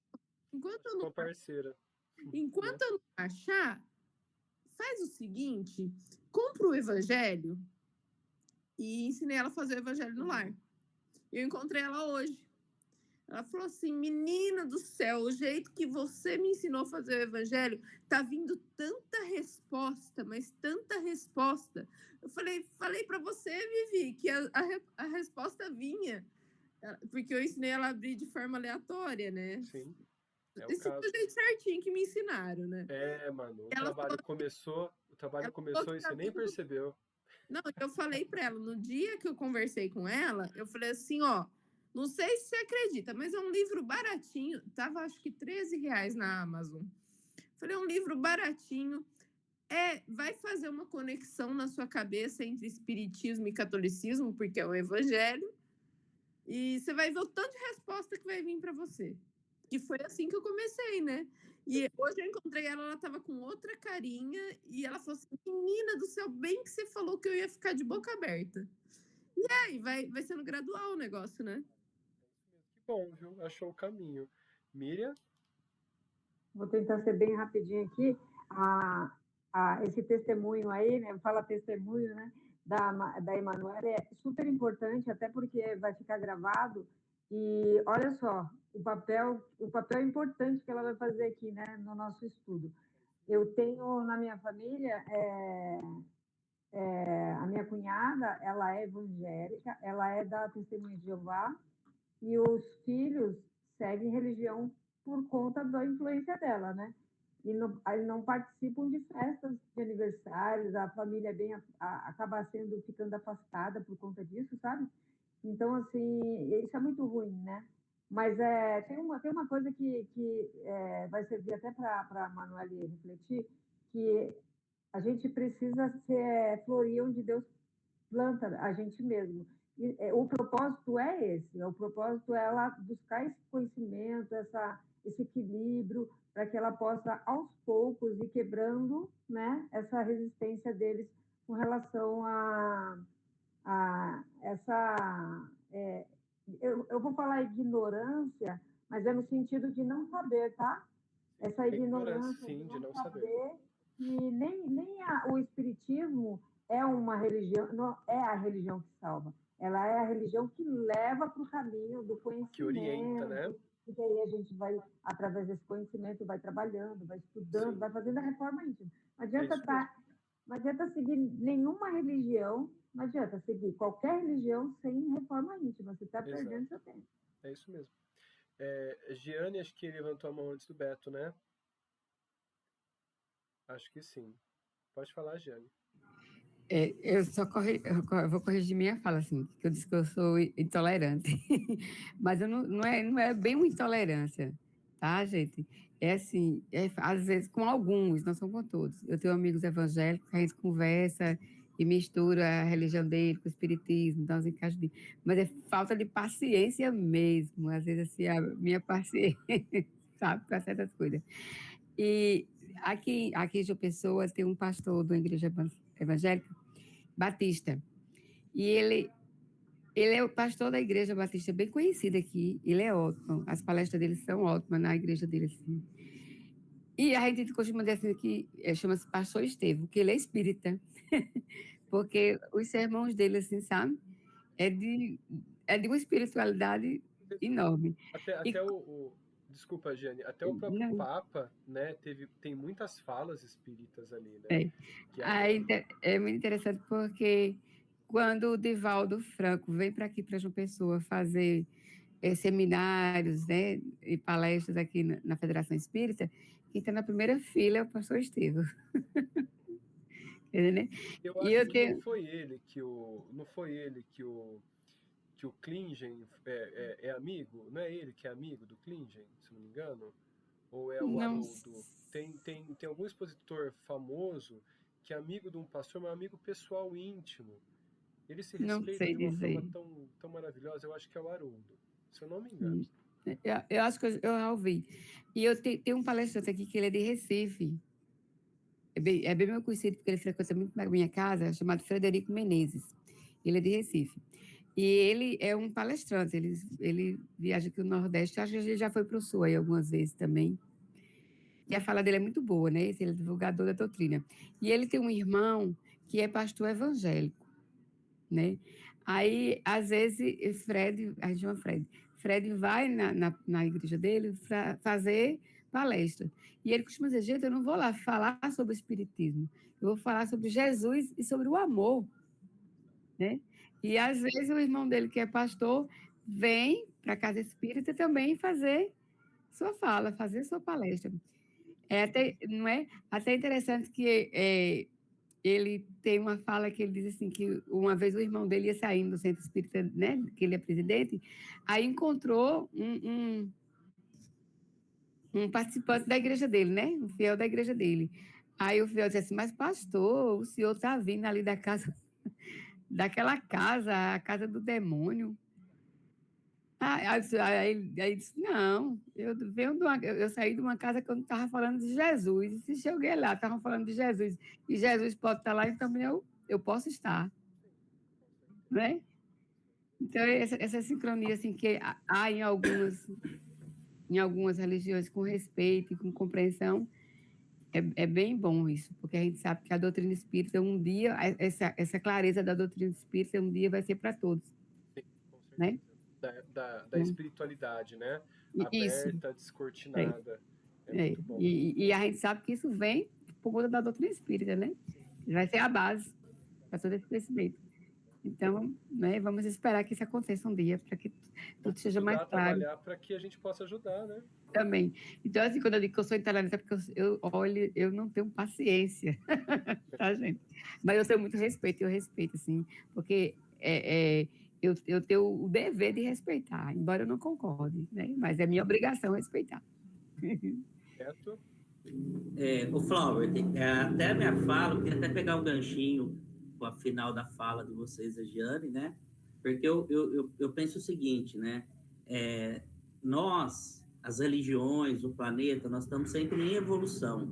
eu não... Uma parceira. Enquanto eu não achar, faz o seguinte, compra o evangelho e ensinei ela a fazer o evangelho no lar. Eu encontrei ela hoje. Ela falou assim, menina do céu, o jeito que você me ensinou a fazer o evangelho, tá vindo tanta resposta, mas tanta resposta. Eu falei para você, Vivi, que a resposta vinha, porque eu ensinei ela a abrir de forma aleatória, né? Sim, é o Esse caso. foi o jeito certinho que me ensinaram, né? Mano, o Ela trabalho começou e você nem percebeu. Não, eu falei para ela, no dia que eu conversei com ela, eu falei assim, ó, não sei se você acredita, mas é um livro baratinho, tava acho que R$13 na Amazon. Falei, é um livro baratinho, vai fazer uma conexão na sua cabeça entre espiritismo e catolicismo, porque é o evangelho, e você vai ver o tanto de resposta que vai vir para você. Que foi assim que eu comecei, né? E hoje eu encontrei ela, ela tava com outra carinha, e ela falou assim, menina do céu, bem que você falou que eu ia ficar de boca aberta. E aí, vai sendo gradual o negócio, né? Que bom, viu? Achou o caminho. Miriam? Vou tentar ser bem rapidinho aqui. Esse testemunho aí, né? Fala testemunho, né? Da Emanuela é super importante, até porque vai ficar gravado. E olha só, o papel importante que ela vai fazer aqui, né? No nosso estudo. Eu tenho na minha família a minha cunhada, ela é evangélica, ela é da Testemunha de Jeová, e os filhos seguem religião por conta da influência dela, né? E não participam de festas de aniversários, a família é acaba ficando afastada por conta disso, sabe? Então, assim, isso é muito ruim, né? Mas tem uma coisa que vai servir até para a Manuele refletir, que a gente precisa florir onde Deus planta a gente mesmo. E, o propósito é esse, o propósito é ela buscar esse conhecimento, esse equilíbrio, para que ela possa, aos poucos, ir quebrando, né, essa resistência deles com relação a essa... eu vou falar ignorância, mas é no sentido de não saber, tá? Essa ignorância sim, de não saber que nem o espiritismo é uma religião, não é a religião que salva. Ela é a religião que leva para o caminho do conhecimento. Que orienta, né? E aí a gente vai, através desse conhecimento, vai trabalhando, vai estudando, sim, vai fazendo a reforma íntima. Não adianta seguir nenhuma religião, não adianta seguir qualquer religião sem reforma íntima. Você está perdendo seu tempo. É isso mesmo. Giane, acho que levantou a mão antes do Beto, né? Acho que sim. Pode falar, Giane. Eu vou corrigir minha fala, assim, que eu disse que eu sou intolerante. Mas eu não é bem uma intolerância, tá, gente? É assim, às vezes com alguns, não são com todos. Eu tenho amigos evangélicos que a gente conversa e mistura a religião dele com o espiritismo, dá uns encaixes de... Mas é falta de paciência mesmo, às vezes assim, a minha paciência, sabe, para certas coisas. E aqui em João Pessoa tem um pastor de uma igreja evangélica Batista. E ele é o pastor da igreja Batista, bem conhecido aqui. Ele é ótimo. As palestras dele são ótimas na igreja dele, assim. E a gente costuma dizer assim que chama-se Pastor Estevão, que ele é espírita. Porque os sermões dele, assim, sabe? É de uma espiritualidade enorme. Desculpa, Giane, até o próprio Papa, né, tem muitas falas espíritas ali, né? É muito interessante porque quando o Divaldo Franco vem para aqui, para João Pessoa, fazer seminários, né, e palestras aqui na Federação Espírita, quem está na primeira fila é o pastor Estevão. Né? Eu acho que não foi ele que o Klingen é amigo, não é ele que é amigo do Klingen, se não me engano? Ou é o Haroldo? Tem algum expositor famoso que é amigo de um pastor, mas é um amigo pessoal íntimo. Ele se respeita de uma forma tão maravilhosa, eu acho que é o Haroldo, se eu não me engano. Eu acho que eu já ouvi. E eu tenho um palestrante aqui que ele é de Recife. É bem meu conhecido, porque ele frequenta muito na minha casa, chamado Frederico Menezes. Ele é de Recife. E ele é um palestrante, ele viaja aqui no Nordeste, acho que ele já foi para o Sul aí algumas vezes também. E a fala dele é muito boa, né? Ele é divulgador da doutrina. E ele tem um irmão que é pastor evangélico, né? Aí, às vezes, a gente chama Fred vai na igreja dele para fazer palestra. E ele costuma dizer, gente, eu não vou lá falar sobre o espiritismo, eu vou falar sobre Jesus e sobre o amor, né? E, às vezes, o irmão dele, que é pastor, vem para a casa espírita também fazer sua fala, fazer sua palestra. Não é? Até interessante que ele tem uma fala que ele diz assim, que uma vez o irmão dele ia saindo do centro espírita, né, que ele é presidente, aí encontrou um participante da igreja dele, né, um fiel da igreja dele. Aí o fiel disse assim, mas pastor, o senhor está vindo ali da casa, daquela casa, a casa do demônio. Aí ele disse, não, eu saí de uma casa que eu não estava falando de Jesus, e se cheguei lá, estavam falando de Jesus, e Jesus pode estar lá, então eu posso estar, né? Então, essa sincronia assim, que há em algumas religiões com respeito e com compreensão, é bem bom isso, porque a gente sabe que a doutrina espírita, um dia, essa clareza da doutrina espírita, um dia vai ser para todos. Sim, com certeza. Né? Da espiritualidade, né? Isso. Aberta, descortinada. É muito bom. E a gente sabe que isso vem por conta da doutrina espírita, né? Vai ser a base para todo esse crescimento. Então, né, vamos esperar que isso aconteça um dia, para que tudo seja mais claro. Trabalhar para que a gente possa ajudar, né? Também. Então, assim, quando eu digo que eu sou intolerante, é porque eu não tenho paciência, tá, gente? Mas eu tenho muito respeito, eu respeito, assim, porque eu tenho o dever de respeitar, embora eu não concorde, né? Mas é minha obrigação respeitar. Certo? O Flower, até a minha fala, eu queria até pegar um ganchinho com a final da fala de vocês, a Giane, né? Porque eu penso o seguinte, né? Nós, as religiões, o planeta, nós estamos sempre em evolução,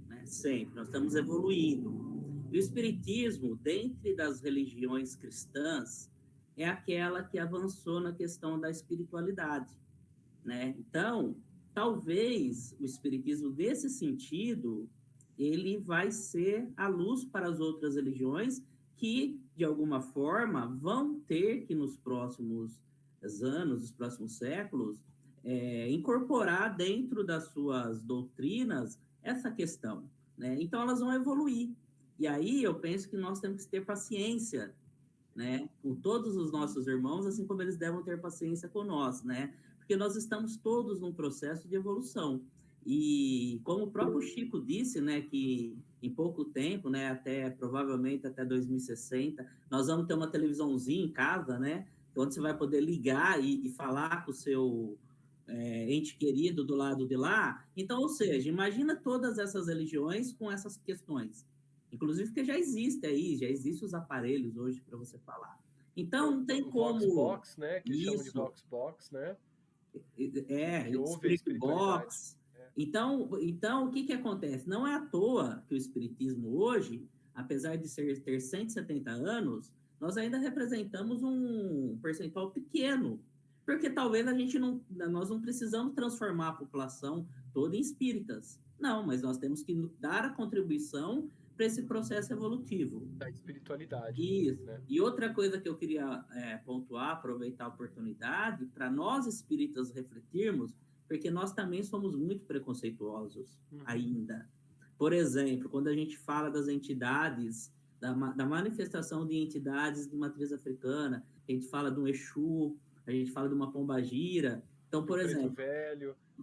né? Sempre, nós estamos evoluindo. E o Espiritismo, dentre das religiões cristãs, é aquela que avançou na questão da espiritualidade, né? Então, talvez o Espiritismo, nesse sentido, ele vai ser a luz para as outras religiões que, de alguma forma, vão ter que, nos próximos anos, nos próximos séculos, incorporar dentro das suas doutrinas essa questão, né? Então, elas vão evoluir. E aí, eu penso que nós temos que ter paciência, né, com todos os nossos irmãos, assim como eles devem ter paciência com nós, né? Porque nós estamos todos num processo de evolução. E como o próprio Chico disse, né, que em pouco tempo, né, provavelmente até 2060, nós vamos ter uma televisãozinha em casa, né, onde você vai poder ligar e falar com o seu ente querido do lado de lá. Então, ou seja, imagina todas essas religiões com essas questões. Inclusive porque já existem os aparelhos hoje para você falar. Então, não tem como... Voxbox, né? Que chamam de Voxbox, né? Spirit Box. Então, o que acontece? Não é à toa que o Espiritismo hoje, apesar de ter 170 anos, nós ainda representamos um percentual pequeno, porque talvez nós não precisamos transformar a população toda em espíritas. Não, mas nós temos que dar a contribuição para esse processo evolutivo. Da espiritualidade. Isso. Né? E outra coisa que eu queria pontuar, aproveitar a oportunidade, para nós espíritas refletirmos, porque nós também somos muito preconceituosos ainda. Por exemplo, quando a gente fala das entidades, da manifestação de entidades de matriz africana, a gente fala de um Exu, a gente fala de uma pombagira. Então, por exemplo...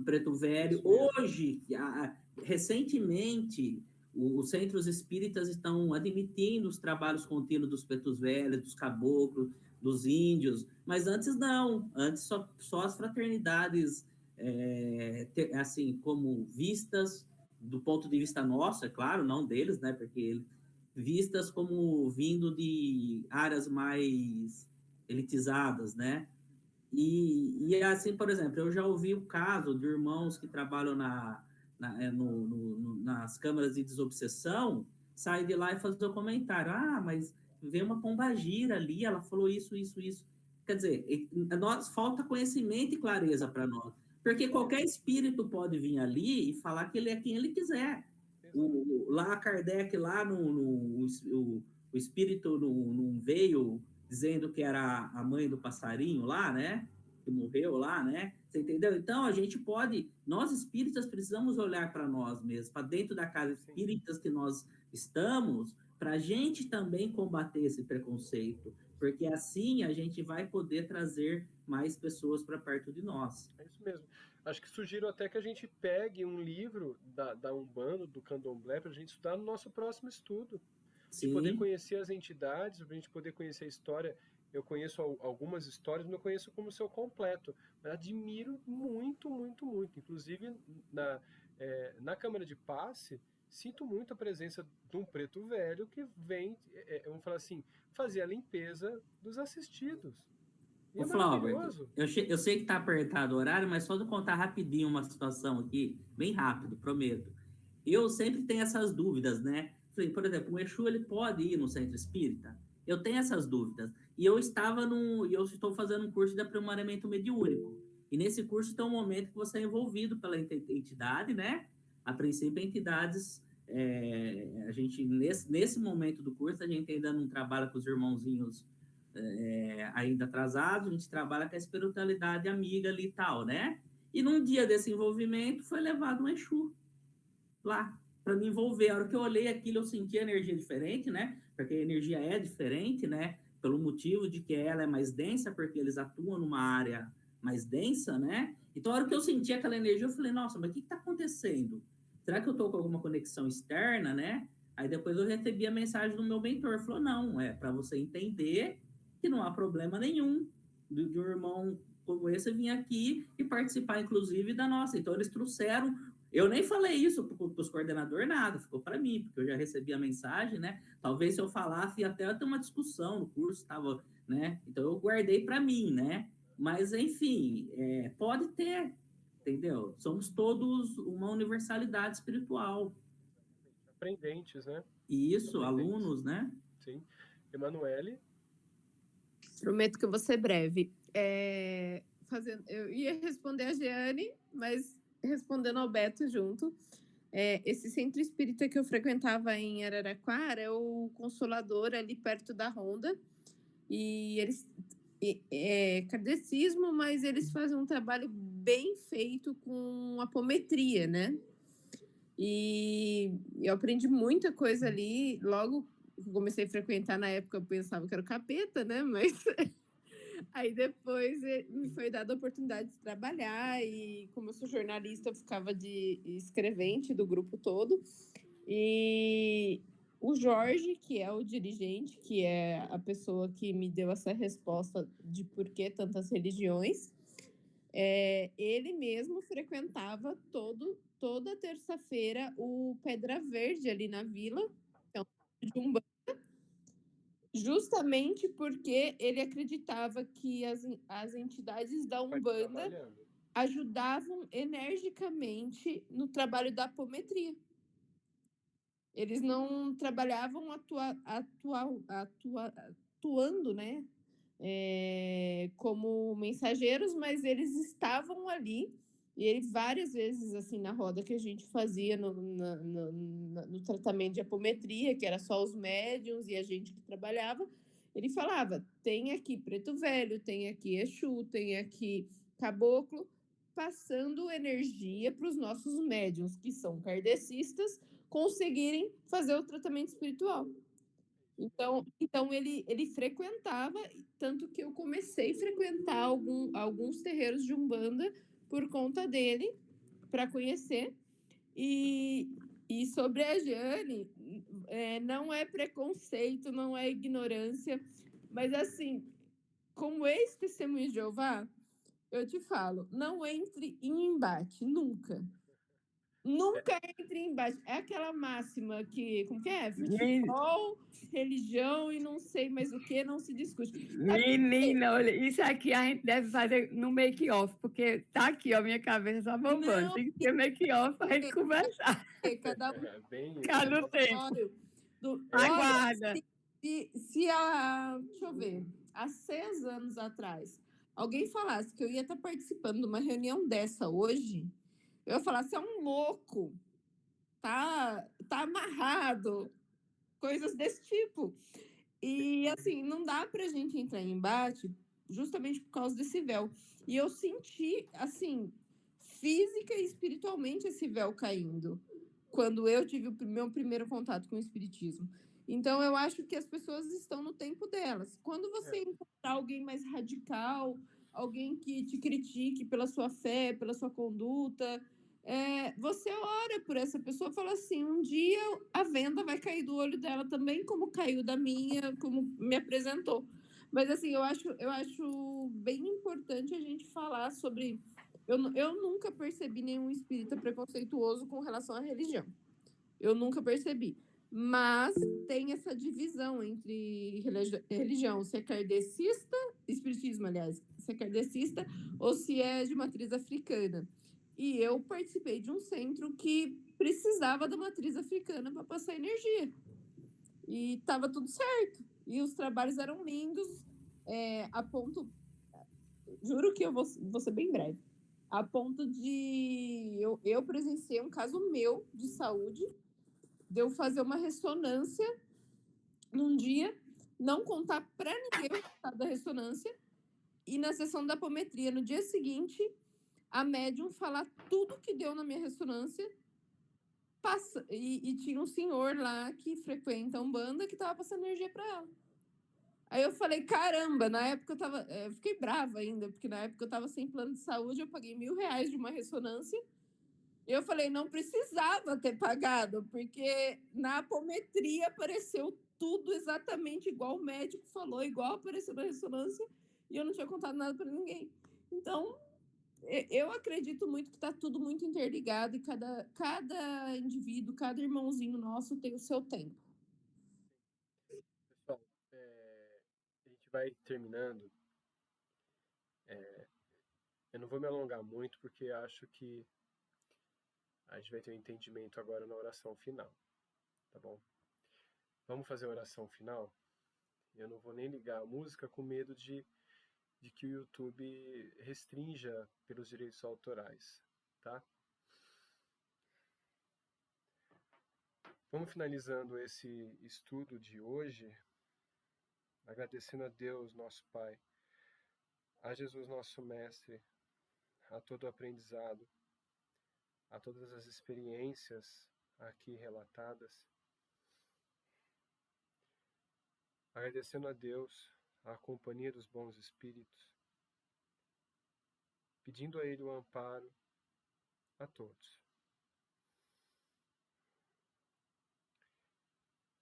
Preto Velho. Hoje, recentemente... Os centros espíritas estão admitindo os trabalhos contínuos dos pretos velhos, dos caboclos, dos índios, mas antes não. Antes só as fraternidades, assim, como vistas, do ponto de vista nosso, é claro, não deles, né? Porque vistas como vindo de áreas mais elitizadas, né? E assim, por exemplo, eu já ouvi o caso de irmãos que trabalham nas câmaras de desobsessão, sai de lá e fazer o comentário, mas veio uma pombagira ali, ela falou isso. Quer dizer, falta conhecimento e clareza para nós. Porque qualquer espírito pode vir ali e falar que ele é quem ele quiser. Lá Kardec, lá o espírito não veio dizendo que era a mãe do passarinho lá, né? Que morreu lá, né? Você entendeu? Então, a gente pode... Nós espíritas precisamos olhar para nós mesmos, para dentro da casa espíritas que nós estamos, para a gente também combater esse preconceito. Porque assim a gente vai poder trazer mais pessoas para perto de nós. É isso mesmo. Acho que sugiro até que a gente pegue um livro da Umbanda, do Candomblé, para a gente estudar no nosso próximo estudo. De poder conhecer as entidades, para a gente poder conhecer a história. Eu conheço algumas histórias, não conheço como seu completo. Mas admiro muito, muito, muito. Inclusive, na Câmara de Passe, sinto muito a presença de um preto velho que vem, vamos falar assim, fazer a limpeza dos assistidos. Ô, Flávio, eu sei que está apertado o horário, mas só de contar rapidinho uma situação aqui, bem rápido, prometo. Eu sempre tenho essas dúvidas, né? Por exemplo, o Exu, ele pode ir no centro espírita? Eu tenho essas dúvidas. E eu estou fazendo um curso de aprimoramento mediúnico. E nesse curso tem um momento que você é envolvido pela entidade, né? A princípio, entidades... a gente, nesse momento do curso, a gente ainda não trabalha com os irmãozinhos ainda atrasados, a gente trabalha com a espiritualidade amiga ali e tal, né? E num dia desse envolvimento, foi levado um Exu lá, para me envolver. A hora que eu olhei aquilo, eu senti a energia diferente, né? Porque a energia é diferente, né? Pelo motivo de que ela é mais densa, porque eles atuam numa área mais densa, né? Então, a hora que eu senti aquela energia, eu falei, nossa, mas o que está acontecendo? Será que eu estou com alguma conexão externa, né? Aí depois eu recebi a mensagem do meu mentor, falou, não, é para você entender que não há problema nenhum de um irmão como esse vir aqui e participar, inclusive, da nossa. Então, eles trouxeram... Eu nem falei isso para os coordenadores, nada, ficou para mim, porque eu já recebi a mensagem, né? Talvez se eu falasse, ia até ter uma discussão no curso, estava, né? Então, eu guardei para mim, né? Mas, enfim, pode ter, entendeu? Somos todos uma universalidade espiritual. Aprendentes, né? Isso, alunos, né? Sim. Emanuele? Prometo que eu vou ser breve. Eu ia responder a Jeane, mas respondendo ao Beto junto. Esse centro espírita que eu frequentava em Araraquara é o Consolador, ali perto da Ronda. E eles... kardecismo, mas eles fazem um trabalho bem feito com apometria, né? E eu aprendi muita coisa ali. Logo que eu comecei a frequentar, na época eu pensava que era o capeta, né? Mas aí depois me foi dada a oportunidade de trabalhar e como eu sou jornalista, eu ficava de escrevente do grupo todo. E o Jorge, que é o dirigente, que é a pessoa que me deu essa resposta de por que tantas religiões, ele mesmo frequentava toda terça-feira o Pedra Verde ali na Vila, de Umbanda, justamente porque ele acreditava que as entidades da Umbanda ajudavam energicamente no trabalho da apometria. Eles não trabalhavam atuando, né? Como mensageiros, mas eles estavam ali. E ele, várias vezes, assim, na roda que a gente fazia no tratamento de apometria, que era só os médiuns e a gente que trabalhava, ele falava, tem aqui Preto Velho, tem aqui Exu, tem aqui Caboclo, passando energia para os nossos médiuns, que são kardecistas, conseguirem fazer o tratamento espiritual. Então ele frequentava, tanto que eu comecei a frequentar alguns terreiros de Umbanda por conta dele, para conhecer. E sobre a Jeane, não é preconceito, não é ignorância, mas assim, como ex-testemunha de Jeová, eu te falo, não entre em embate, nunca. Nunca entre em embate. É aquela máxima que, como que é? Futebol, religião e não sei mais o que, não se discute. Menina, olha, isso aqui a gente deve fazer no make-off, porque tá aqui, ó, minha cabeça só bombando. Tem que ter make-off para a gente conversar. Cada no tempo. Aguarda. Deixa eu ver, há 6 anos atrás, alguém falasse que eu ia estar participando de uma reunião dessa hoje, eu ia falar, você é um louco, tá amarrado, coisas desse tipo. E assim, não dá pra gente entrar em embate justamente por causa desse véu. E eu senti, assim, física e espiritualmente esse véu caindo quando eu tive o meu primeiro contato com o espiritismo. Então eu acho que as pessoas estão no tempo delas. Quando você encontrar alguém mais radical, alguém que te critique pela sua fé, pela sua conduta, você ora por essa pessoa e fala assim: um dia a venda vai cair do olho dela também, como caiu da minha, como me apresentou. Mas assim, eu acho bem importante a gente falar sobre. Eu nunca percebi nenhum espírita preconceituoso com relação à religião. Eu nunca percebi. Mas tem essa divisão entre religião, se é kardecista, espiritismo, aliás, se é kardecista ou se é de matriz africana. E eu participei de um centro que precisava da matriz africana para passar energia. E estava tudo certo. E os trabalhos eram lindos, a ponto. Juro que eu vou ser bem breve. A ponto de. Eu presenciei um caso meu de saúde, de eu fazer uma ressonância num dia, não contar para ninguém o resultado da ressonância, e na sessão da apometria, no dia seguinte, a médium falar tudo que deu na minha ressonância, e tinha um senhor lá que frequenta a Umbanda que estava passando energia para ela. Aí eu falei, caramba, na época eu fiquei brava ainda, porque na época eu estava sem plano de saúde, eu paguei R$ 1.000 de uma ressonância. Eu falei, não precisava ter pagado, porque na apometria apareceu tudo exatamente igual o médico falou, igual apareceu na ressonância, e eu não tinha contado nada para ninguém. Então, eu acredito muito que está tudo muito interligado e cada indivíduo, cada irmãozinho nosso tem o seu tempo. Pessoal, a gente vai terminando. Eu não vou me alongar muito, porque acho que a gente vai ter um entendimento agora na oração final, tá bom? Vamos fazer a oração final? Eu não vou nem ligar a música com medo de que o YouTube restrinja pelos direitos autorais, tá? Vamos finalizando esse estudo de hoje, agradecendo a Deus, nosso Pai, a Jesus, nosso Mestre, a todo o aprendizado, a todas as experiências aqui relatadas, agradecendo a Deus, a companhia dos bons espíritos, pedindo a Ele o amparo a todos.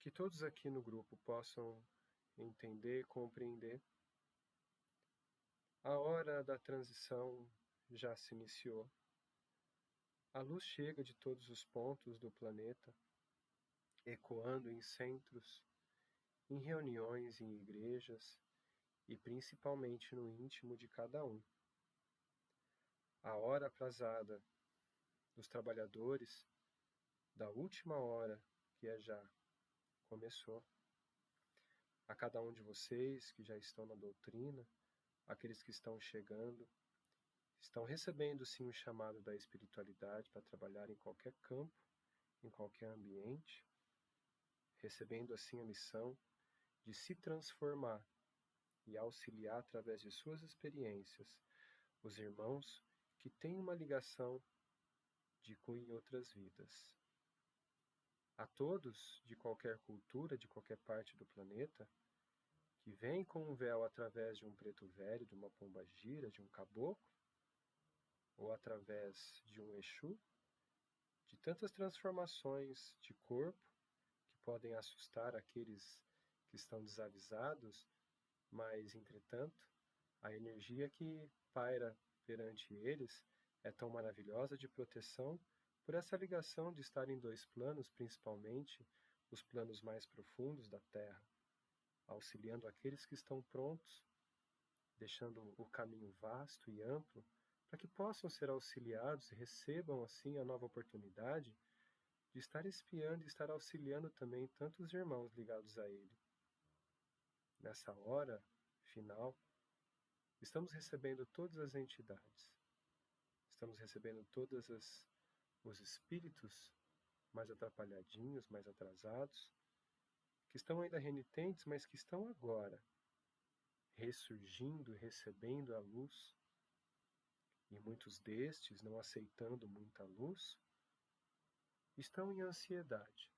Que todos aqui no grupo possam entender, compreender. A hora da transição já se iniciou. A luz chega de todos os pontos do planeta, ecoando em centros, em reuniões, em igrejas e principalmente no íntimo de cada um. A hora aprazada dos trabalhadores, da última hora que já começou. A cada um de vocês que já estão na doutrina, aqueles que estão chegando, estão recebendo sim o chamado da espiritualidade para trabalhar em qualquer campo, em qualquer ambiente, recebendo assim a missão de se transformar e auxiliar através de suas experiências os irmãos que têm uma ligação de cunho em outras vidas. A todos, de qualquer cultura, de qualquer parte do planeta, que vêm com um véu através de um preto velho, de uma pombagira, de um caboclo, ou através de um Exu, de tantas transformações de corpo que podem assustar aqueles que estão desavisados, mas, entretanto, a energia que paira perante eles é tão maravilhosa de proteção por essa ligação de estar em dois planos, principalmente os planos mais profundos da Terra, auxiliando aqueles que estão prontos, deixando o caminho vasto e amplo para que possam ser auxiliados e recebam assim a nova oportunidade de estar espiando e estar auxiliando também tantos irmãos ligados a ele. Nessa hora final, Estamos recebendo todas as entidades. Estamos recebendo todos os espíritos mais atrapalhadinhos, mais atrasados, que estão ainda renitentes, mas que estão agora ressurgindo, recebendo a luz, e muitos destes, não aceitando muita luz, estão em ansiedade,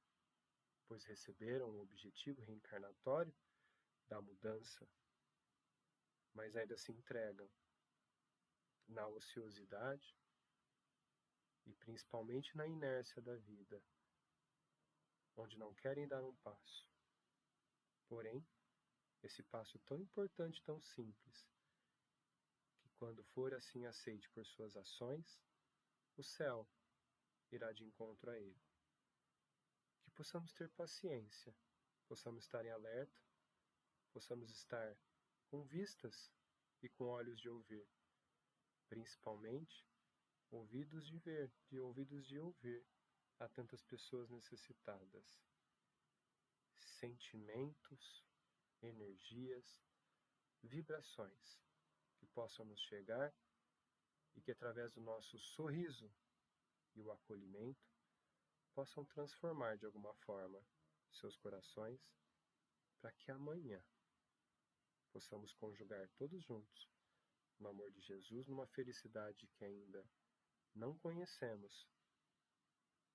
pois receberam o objetivo reencarnatório da mudança, mas ainda se entregam na ociosidade e principalmente na inércia da vida, onde não querem dar um passo. Porém, esse passo tão importante, tão simples, que quando for assim aceite por suas ações, o céu irá de encontro a ele. Que possamos ter paciência, possamos estar em alerta, possamos estar com vistas e com olhos de ouvir, principalmente ouvidos de ver, ouvidos de ouvir a tantas pessoas necessitadas. Sentimentos, energias, vibrações que possam nos chegar e que através do nosso sorriso e o acolhimento possam transformar de alguma forma seus corações, para que amanhã possamos conjugar todos juntos no amor de Jesus, numa felicidade que ainda não conhecemos,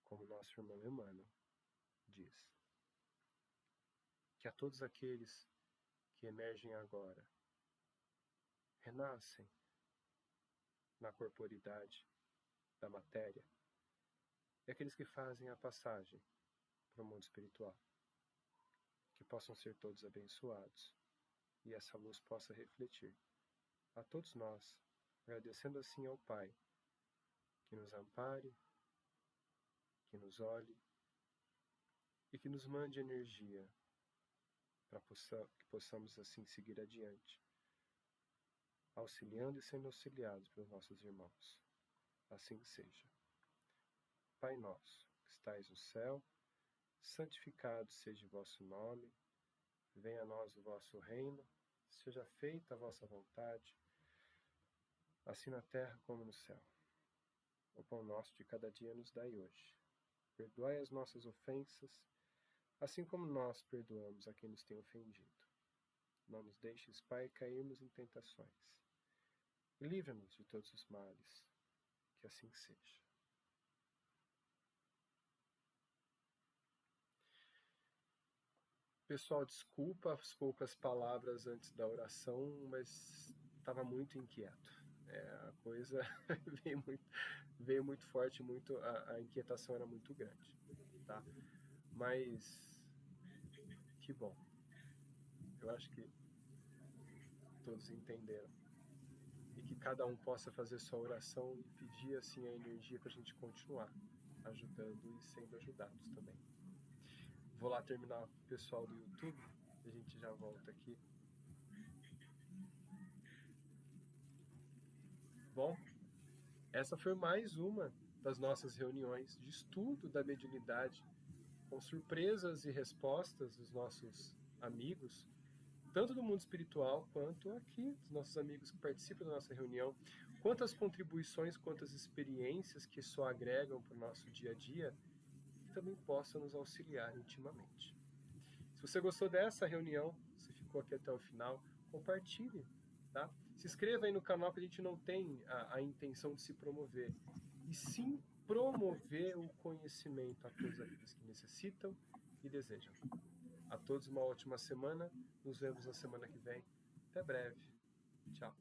como nosso irmão Emmanuel diz. Que a todos aqueles que emergem agora, renascem na corporidade da matéria, e aqueles que fazem a passagem para o mundo espiritual, que possam ser todos abençoados, e essa luz possa refletir a todos nós, agradecendo assim ao Pai, que nos ampare, que nos olhe e que nos mande energia para que possamos assim seguir adiante, auxiliando e sendo auxiliados pelos nossos irmãos. Assim seja. Pai nosso, que estais no céu, santificado seja o vosso nome, venha a nós o vosso reino, seja feita a vossa vontade, assim na terra como no céu. O pão nosso de cada dia nos dai hoje. Perdoai as nossas ofensas, assim como nós perdoamos a quem nos tem ofendido. Não nos deixes, Pai, cairmos em tentações. E livra-nos de todos os males. Que assim seja. Pessoal, desculpa as poucas palavras antes da oração, mas estava muito inquieto. A coisa veio muito forte, a inquietação era muito grande. Tá? Mas que bom. Eu acho que todos entenderam. E que cada um possa fazer sua oração e pedir assim a energia para a gente continuar ajudando e sendo ajudados também. Vou lá terminar o pessoal do YouTube e a gente já volta aqui. Bom, essa foi mais uma das nossas reuniões de estudo da mediunidade, com surpresas e respostas dos nossos amigos, tanto do mundo espiritual quanto aqui, dos nossos amigos que participam da nossa reunião. Quantas contribuições, quantas experiências que só agregam para o nosso dia a dia e também possam nos auxiliar intimamente. Se você gostou dessa reunião, se ficou aqui até o final, compartilhe, tá? Se inscreva aí no canal, que a gente não tem a intenção de se promover, e sim promover o conhecimento a todos aqueles que necessitam e desejam. A todos uma ótima semana, nos vemos na semana que vem. Até breve. Tchau.